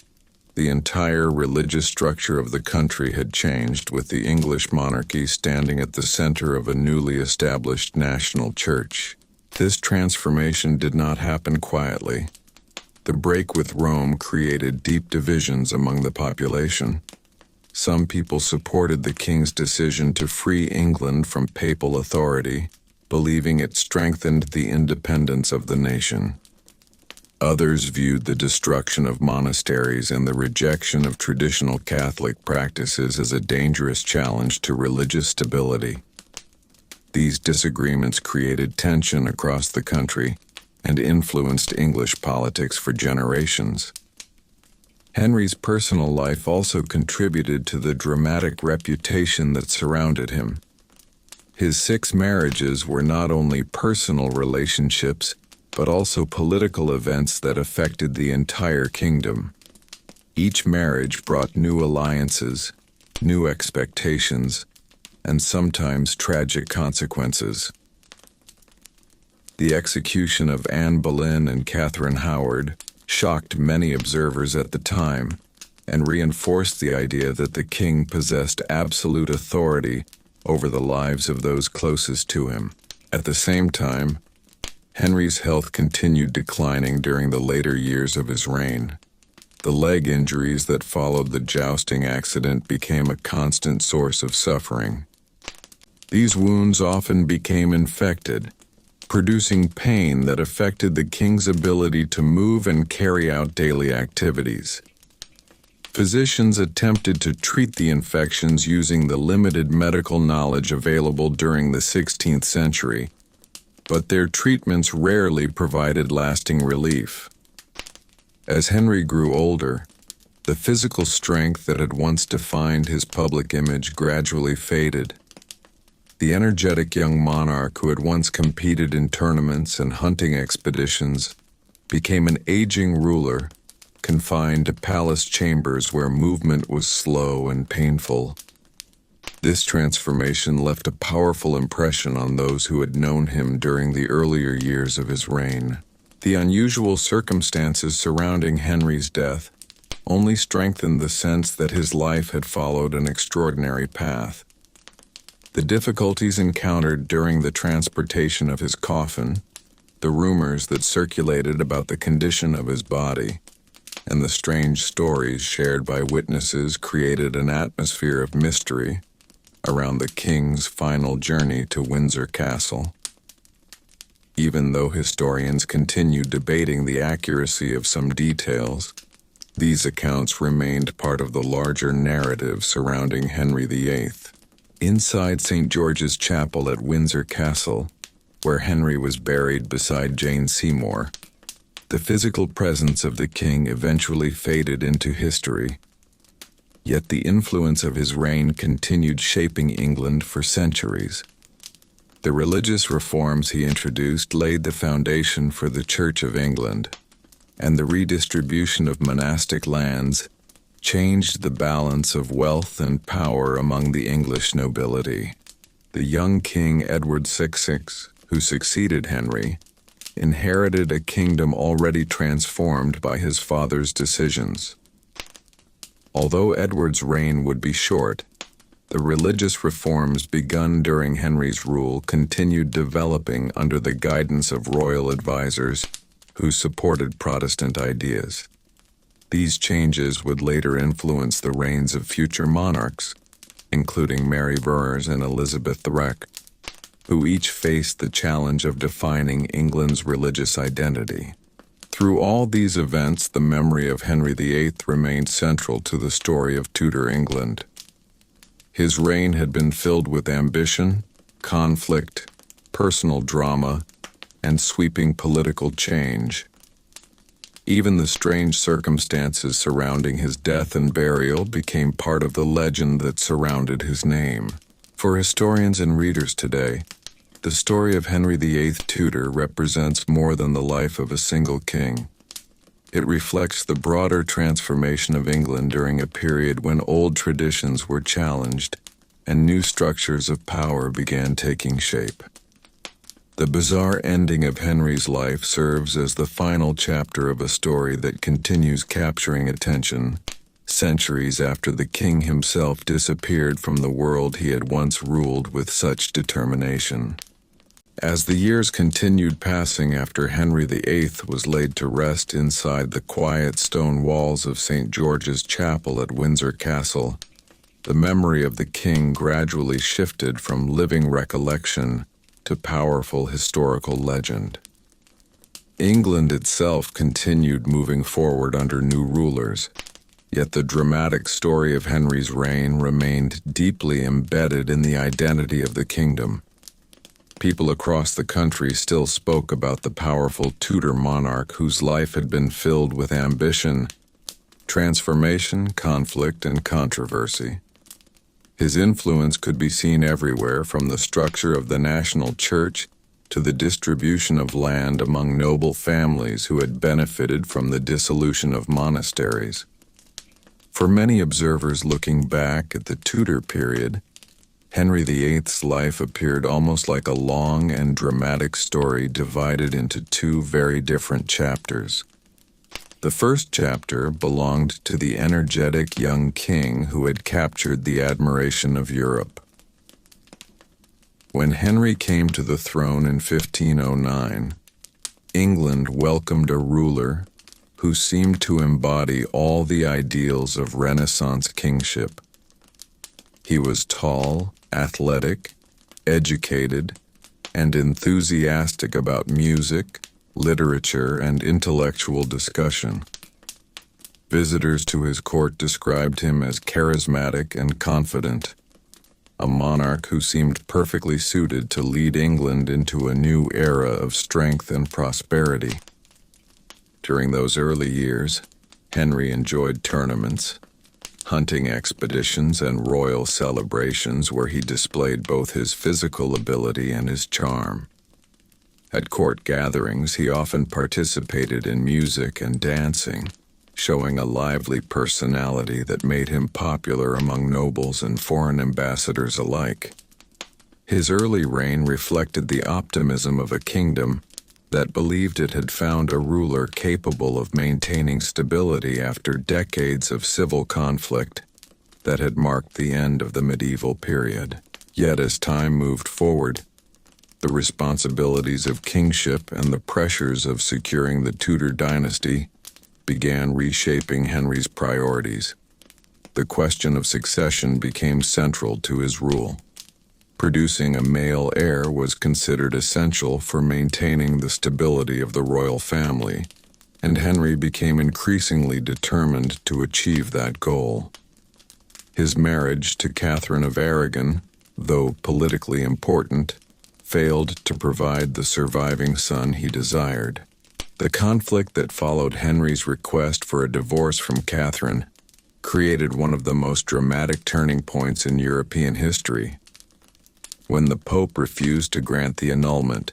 the entire religious structure of the country had changed, with the English monarchy standing at the center of a newly established national church. This transformation did not happen quietly. The break with Rome created deep divisions among the population. Some people supported the king's decision to free England from papal authority, believing it strengthened the independence of the nation. Others viewed the destruction of monasteries and the rejection of traditional Catholic practices as a dangerous challenge to religious stability. These disagreements created tension across the country and influenced English politics for generations. Henry's personal life also contributed to the dramatic reputation that surrounded him. His 6 marriages were not only personal relationships, but also political events that affected the entire kingdom. Each marriage brought new alliances, new expectations, and sometimes tragic consequences. The execution of Anne Boleyn and Catherine Howard shocked many observers at the time and reinforced the idea that the king possessed absolute authority over the lives of those closest to him. At the same time, Henry's health continued declining during the later years of his reign. The leg injuries that followed the jousting accident became a constant source of suffering. These wounds often became infected, producing pain that affected the king's ability to move and carry out daily activities. Physicians attempted to treat the infections using the limited medical knowledge available during the 16th century, but their treatments rarely provided lasting relief. As Henry grew older, the physical strength that had once defined his public image gradually faded. The energetic young monarch who had once competed in tournaments and hunting expeditions became an aging ruler, confined to palace chambers where movement was slow and painful. This transformation left a powerful impression on those who had known him during the earlier years of his reign. The unusual circumstances surrounding Henry's death only strengthened the sense that his life had followed an extraordinary path. The difficulties encountered during the transportation of his coffin, the rumors that circulated about the condition of his body, and the strange stories shared by witnesses created an atmosphere of mystery around the king's final journey to Windsor Castle. Even though historians continue debating the accuracy of some details, these accounts remained part of the larger narrative surrounding Henry VIII. Inside St. George's Chapel at Windsor Castle, where Henry was buried beside Jane Seymour, the physical presence of the king eventually faded into history. Yet the influence of his reign continued shaping England for centuries. The religious reforms he introduced laid the foundation for the Church of England, and the redistribution of monastic lands changed the balance of wealth and power among the English nobility. The young King Edward VI, who succeeded Henry, inherited a kingdom already transformed by his father's decisions. Although Edward's reign would be short, the religious reforms begun during Henry's rule continued developing under the guidance of royal advisors who supported Protestant ideas. These changes would later influence the reigns of future monarchs, including Mary Burrs and Elizabeth II, who each faced the challenge of defining England's religious identity. Through all these events, the memory of Henry VIII remained central to the story of Tudor England. His reign had been filled with ambition, conflict, personal drama, and sweeping political change. Even the strange circumstances surrounding his death and burial became part of the legend that surrounded his name. For historians and readers today, the story of Henry VIII Tudor represents more than the life of a single king. It reflects the broader transformation of England during a period when old traditions were challenged and new structures of power began taking shape. The bizarre ending of Henry's life serves as the final chapter of a story that continues capturing attention, centuries after the king himself disappeared from the world he had once ruled with such determination. As the years continued passing after Henry VIII was laid to rest inside the quiet stone walls of St. George's Chapel at Windsor Castle, the memory of the king gradually shifted from living recollection to powerful historical legend. England itself continued moving forward under new rulers, yet the dramatic story of Henry's reign remained deeply embedded in the identity of the kingdom. People across the country still spoke about the powerful Tudor monarch whose life had been filled with ambition, transformation, conflict, and controversy. His influence could be seen everywhere, from the structure of the national church to the distribution of land among noble families who had benefited from the dissolution of monasteries. For many observers looking back at the Tudor period, Henry VIII's life appeared almost like a long and dramatic story divided into two very different chapters. The first chapter belonged to the energetic young king who had captured the admiration of Europe. When Henry came to the throne in 1509, England welcomed a ruler who seemed to embody all the ideals of Renaissance kingship. He was tall, athletic, educated, and enthusiastic about music, literature, and intellectual discussion. Visitors to his court described him as charismatic and confident, a monarch who seemed perfectly suited to lead England into a new era of strength and prosperity. During those early years, Henry enjoyed tournaments, hunting expeditions, and royal celebrations where he displayed both his physical ability and his charm. At court gatherings, he often participated in music and dancing, showing a lively personality that made him popular among nobles and foreign ambassadors alike. His early reign reflected the optimism of a kingdom that believed it had found a ruler capable of maintaining stability after decades of civil conflict that had marked the end of the medieval period. Yet as time moved forward, the responsibilities of kingship and the pressures of securing the Tudor dynasty began reshaping Henry's priorities. The question of succession became central to his rule. Producing a male heir was considered essential for maintaining the stability of the royal family, and Henry became increasingly determined to achieve that goal. His marriage to Catherine of Aragon, though politically important, failed to provide the surviving son he desired. The conflict that followed Henry's request for a divorce from Catherine created one of the most dramatic turning points in European history. When the Pope refused to grant the annulment,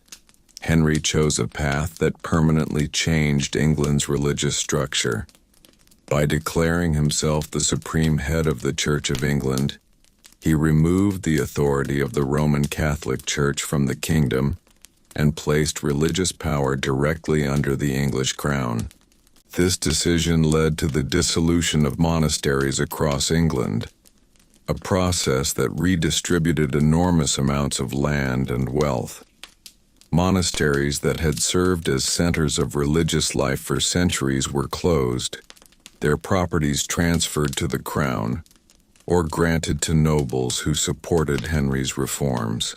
Henry chose a path that permanently changed England's religious structure. By declaring himself the supreme head of the Church of England, he removed the authority of the Roman Catholic Church from the kingdom and placed religious power directly under the English crown. This decision led to the dissolution of monasteries across England, a process that redistributed enormous amounts of land and wealth. Monasteries that had served as centers of religious life for centuries were closed, their properties transferred to the crown, or granted to nobles who supported Henry's reforms.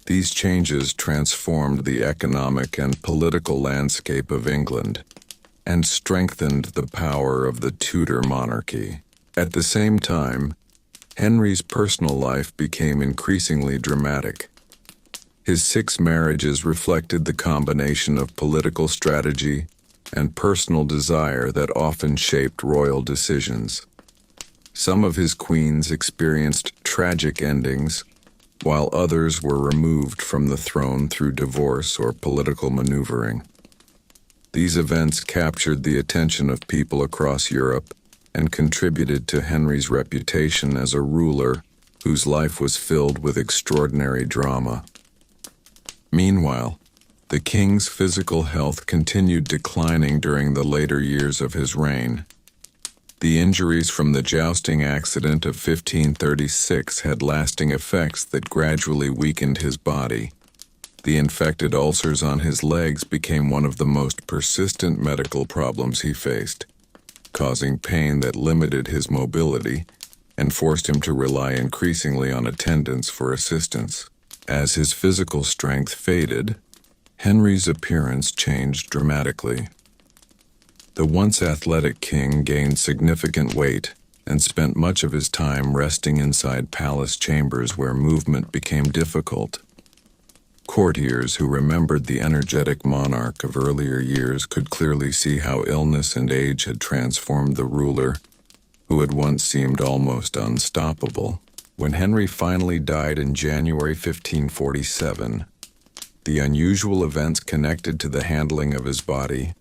These changes transformed the economic and political landscape of England and strengthened the power of the Tudor monarchy. At the same time, Henry's personal life became increasingly dramatic. His 6 marriages reflected the combination of political strategy and personal desire that often shaped royal decisions. Some of his queens experienced tragic endings, while others were removed from the throne through divorce or political maneuvering. These events captured the attention of people across Europe and contributed to Henry's reputation as a ruler whose life was filled with extraordinary drama. Meanwhile, the king's physical health continued declining during the later years of his reign. The injuries from the jousting accident of 1536 had lasting effects that gradually weakened his body. The infected ulcers on his legs became one of the most persistent medical problems he faced, causing pain that limited his mobility and forced him to rely increasingly on attendants for assistance. As his physical strength faded, Henry's appearance changed dramatically. The once athletic king gained significant weight and spent much of his time resting inside palace chambers where movement became difficult. Courtiers who remembered the energetic monarch of earlier years could clearly see how illness and age had transformed the ruler, who had once seemed almost unstoppable. When Henry finally died in January 1547, the unusual events connected to the handling of his body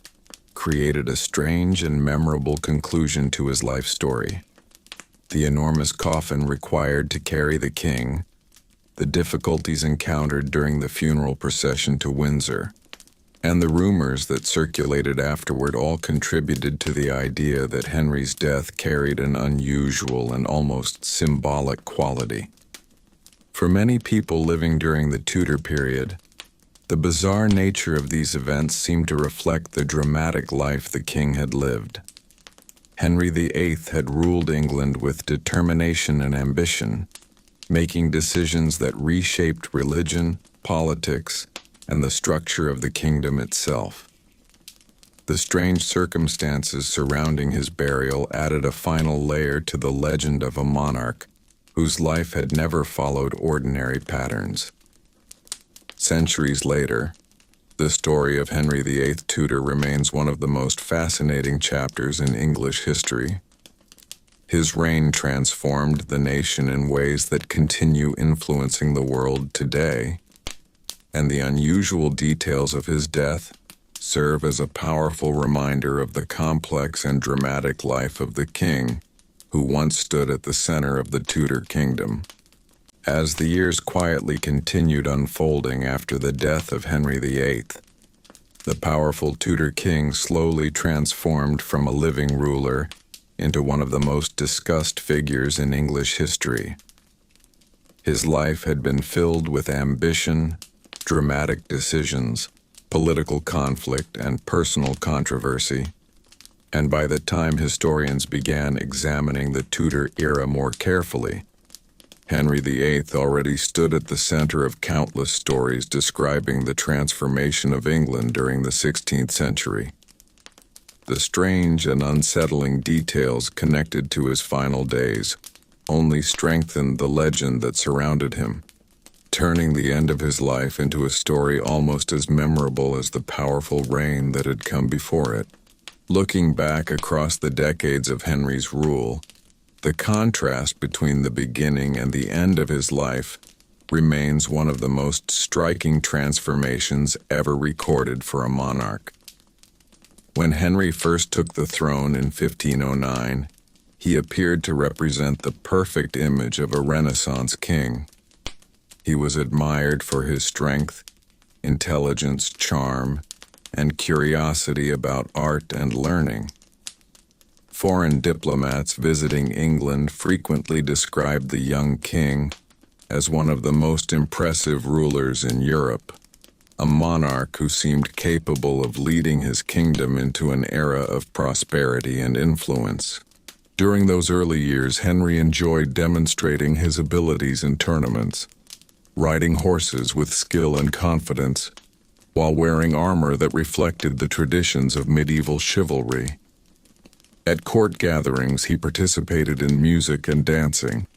created a strange and memorable conclusion to his life story. The enormous coffin required to carry the king, the difficulties encountered during the funeral procession to Windsor, and the rumors that circulated afterward all contributed to the idea that Henry's death carried an unusual and almost symbolic quality. For many people living during the Tudor period, the bizarre nature of these events seemed to reflect the dramatic life the king had lived. Henry VIII had ruled England with determination and ambition, making decisions that reshaped religion, politics, and the structure of the kingdom itself. The strange circumstances surrounding his burial added a final layer to the legend of a monarch whose life had never followed ordinary patterns. Centuries later, the story of Henry VIII Tudor remains one of the most fascinating chapters in English history. His reign transformed the nation in ways that continue influencing the world today, and the unusual details of his death serve as a powerful reminder of the complex and dramatic life of the king who once stood at the center of the Tudor kingdom. As the years quietly continued unfolding after the death of Henry VIII, the powerful Tudor king slowly transformed from a living ruler into one of the most discussed figures in English history. His life had been filled with ambition, dramatic decisions, political conflict, and personal controversy, and by the time historians began examining the Tudor era more carefully, Henry VIII already stood at the center of countless stories describing the transformation of England during the 16th century. The strange and unsettling details connected to his final days only strengthened the legend that surrounded him, turning the end of his life into a story almost as memorable as the powerful reign that had come before it. Looking back across the decades of Henry's rule, the contrast between the beginning and the end of his life remains one of the most striking transformations ever recorded for a monarch. When Henry first took the throne in 1509, he appeared to represent the perfect image of a Renaissance king. He was admired for his strength, intelligence, charm, and curiosity about art and learning. Foreign diplomats visiting England frequently described the young king as one of the most impressive rulers in Europe, a monarch who seemed capable of leading his kingdom into an era of prosperity and influence. During those early years, Henry enjoyed demonstrating his abilities in tournaments. riding horses with skill and confidence, while wearing armor that reflected the traditions of medieval chivalry. At court gatherings, he participated in music and dancing,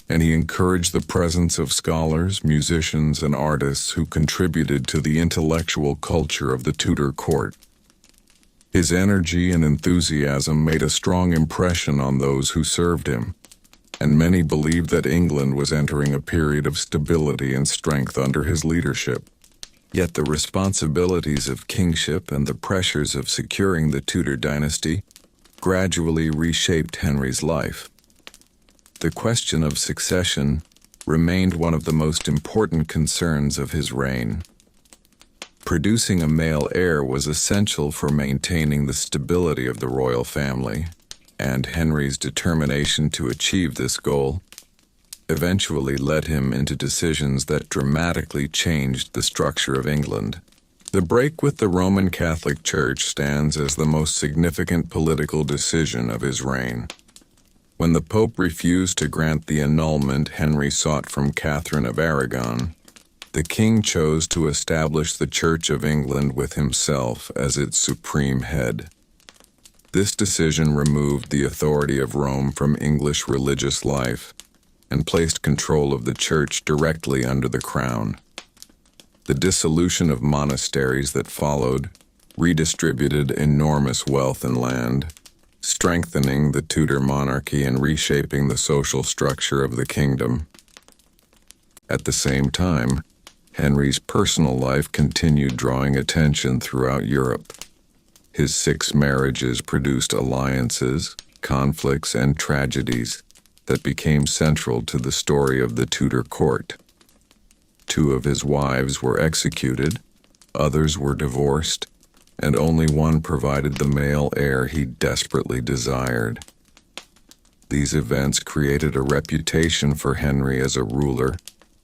and he encouraged the presence of scholars, musicians, and artists who contributed to the intellectual culture of the Tudor court. His energy and enthusiasm made a strong impression on those who served him, and many believed that England was entering a period of stability and strength under his leadership. Yet the responsibilities of kingship and the pressures of securing the Tudor dynasty gradually reshaped Henry's life. The question of succession remained one of the most important concerns of his reign. Producing a male heir was essential for maintaining the stability of the royal family, and Henry's determination to achieve this goal eventually led him into decisions that dramatically changed the structure of England. The break with the Roman Catholic Church stands as the most significant political decision of his reign. When the Pope refused to grant the annulment Henry sought from Catherine of Aragon, the king chose to establish the Church of England with himself as its supreme head. This decision removed the authority of Rome from English religious life and placed control of the Church directly under the crown. The dissolution of monasteries that followed redistributed enormous wealth and land, strengthening the Tudor monarchy and reshaping the social structure of the kingdom. At the same time, Henry's personal life continued drawing attention throughout Europe. His 6 marriages produced alliances, conflicts, and tragedies that became central to the story of the Tudor court. 2 of his wives were executed, others were divorced, and only one provided the male heir he desperately desired. These events created a reputation for Henry as a ruler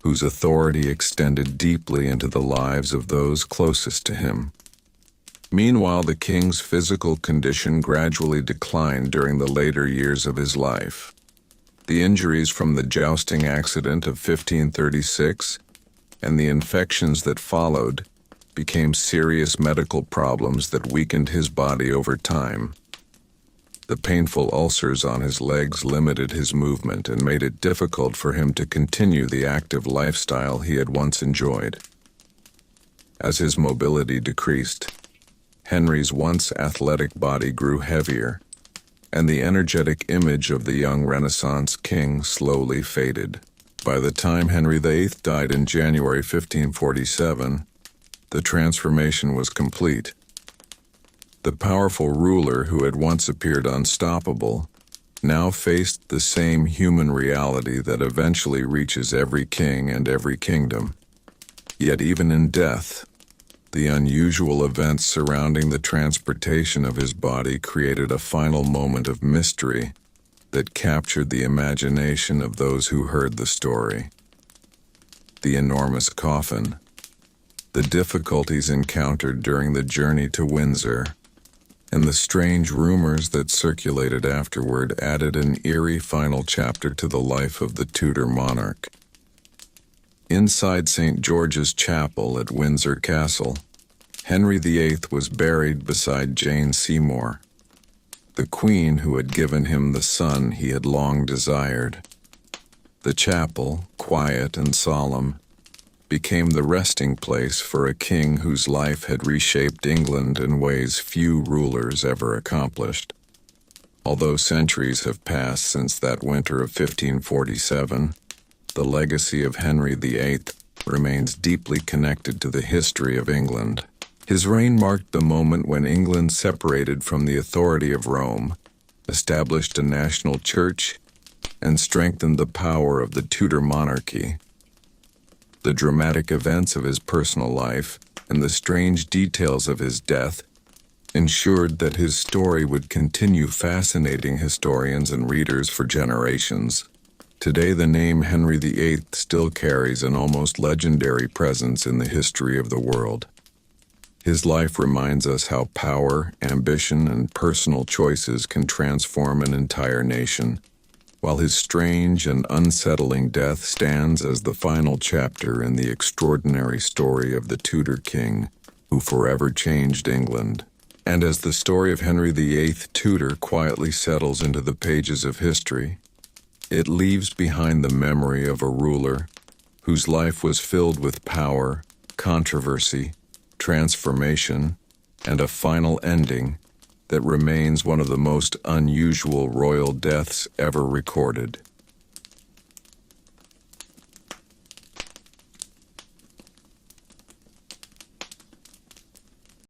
whose authority extended deeply into the lives of those closest to him. Meanwhile, the king's physical condition gradually declined during the later years of his life. The injuries from the jousting accident of 1536 and the infections that followed became serious medical problems that weakened his body over time. The painful ulcers on his legs limited his movement and made it difficult for him to continue the active lifestyle he had once enjoyed. As his mobility decreased, Henry's once athletic body grew heavier, and the energetic image of the young Renaissance king slowly faded. By the time Henry VIII died in January 1547, the transformation was complete. The powerful ruler who had once appeared unstoppable now faced the same human reality that eventually reaches every king and every kingdom. Yet even in death, the unusual events surrounding the transportation of his body created a final moment of mystery that captured the imagination of those who heard the story. The enormous coffin, the difficulties encountered during the journey to Windsor, and the strange rumors that circulated afterward added an eerie final chapter to the life of the Tudor monarch. Inside St. George's Chapel at Windsor Castle, Henry VIII was buried beside Jane Seymour, the queen who had given him the son he had long desired. The chapel, quiet and solemn, became the resting place for a king whose life had reshaped England in ways few rulers ever accomplished. Although centuries have passed since that winter of 1547, the legacy of Henry VIII remains deeply connected to the history of England. His reign marked the moment when England separated from the authority of Rome, established a national church, and strengthened the power of the Tudor monarchy. The dramatic events of his personal life and the strange details of his death ensured that his story would continue fascinating historians and readers for generations. Today, the name Henry VIII still carries an almost legendary presence in the history of the world. His life reminds us how power, ambition, and personal choices can transform an entire nation, while his strange and unsettling death stands as the final chapter in the extraordinary story of the Tudor king who forever changed England. And as the story of Henry VIII Tudor quietly settles into the pages of history, it leaves behind the memory of a ruler whose life was filled with power, controversy, transformation, and a final ending that remains one of the most unusual royal deaths ever recorded.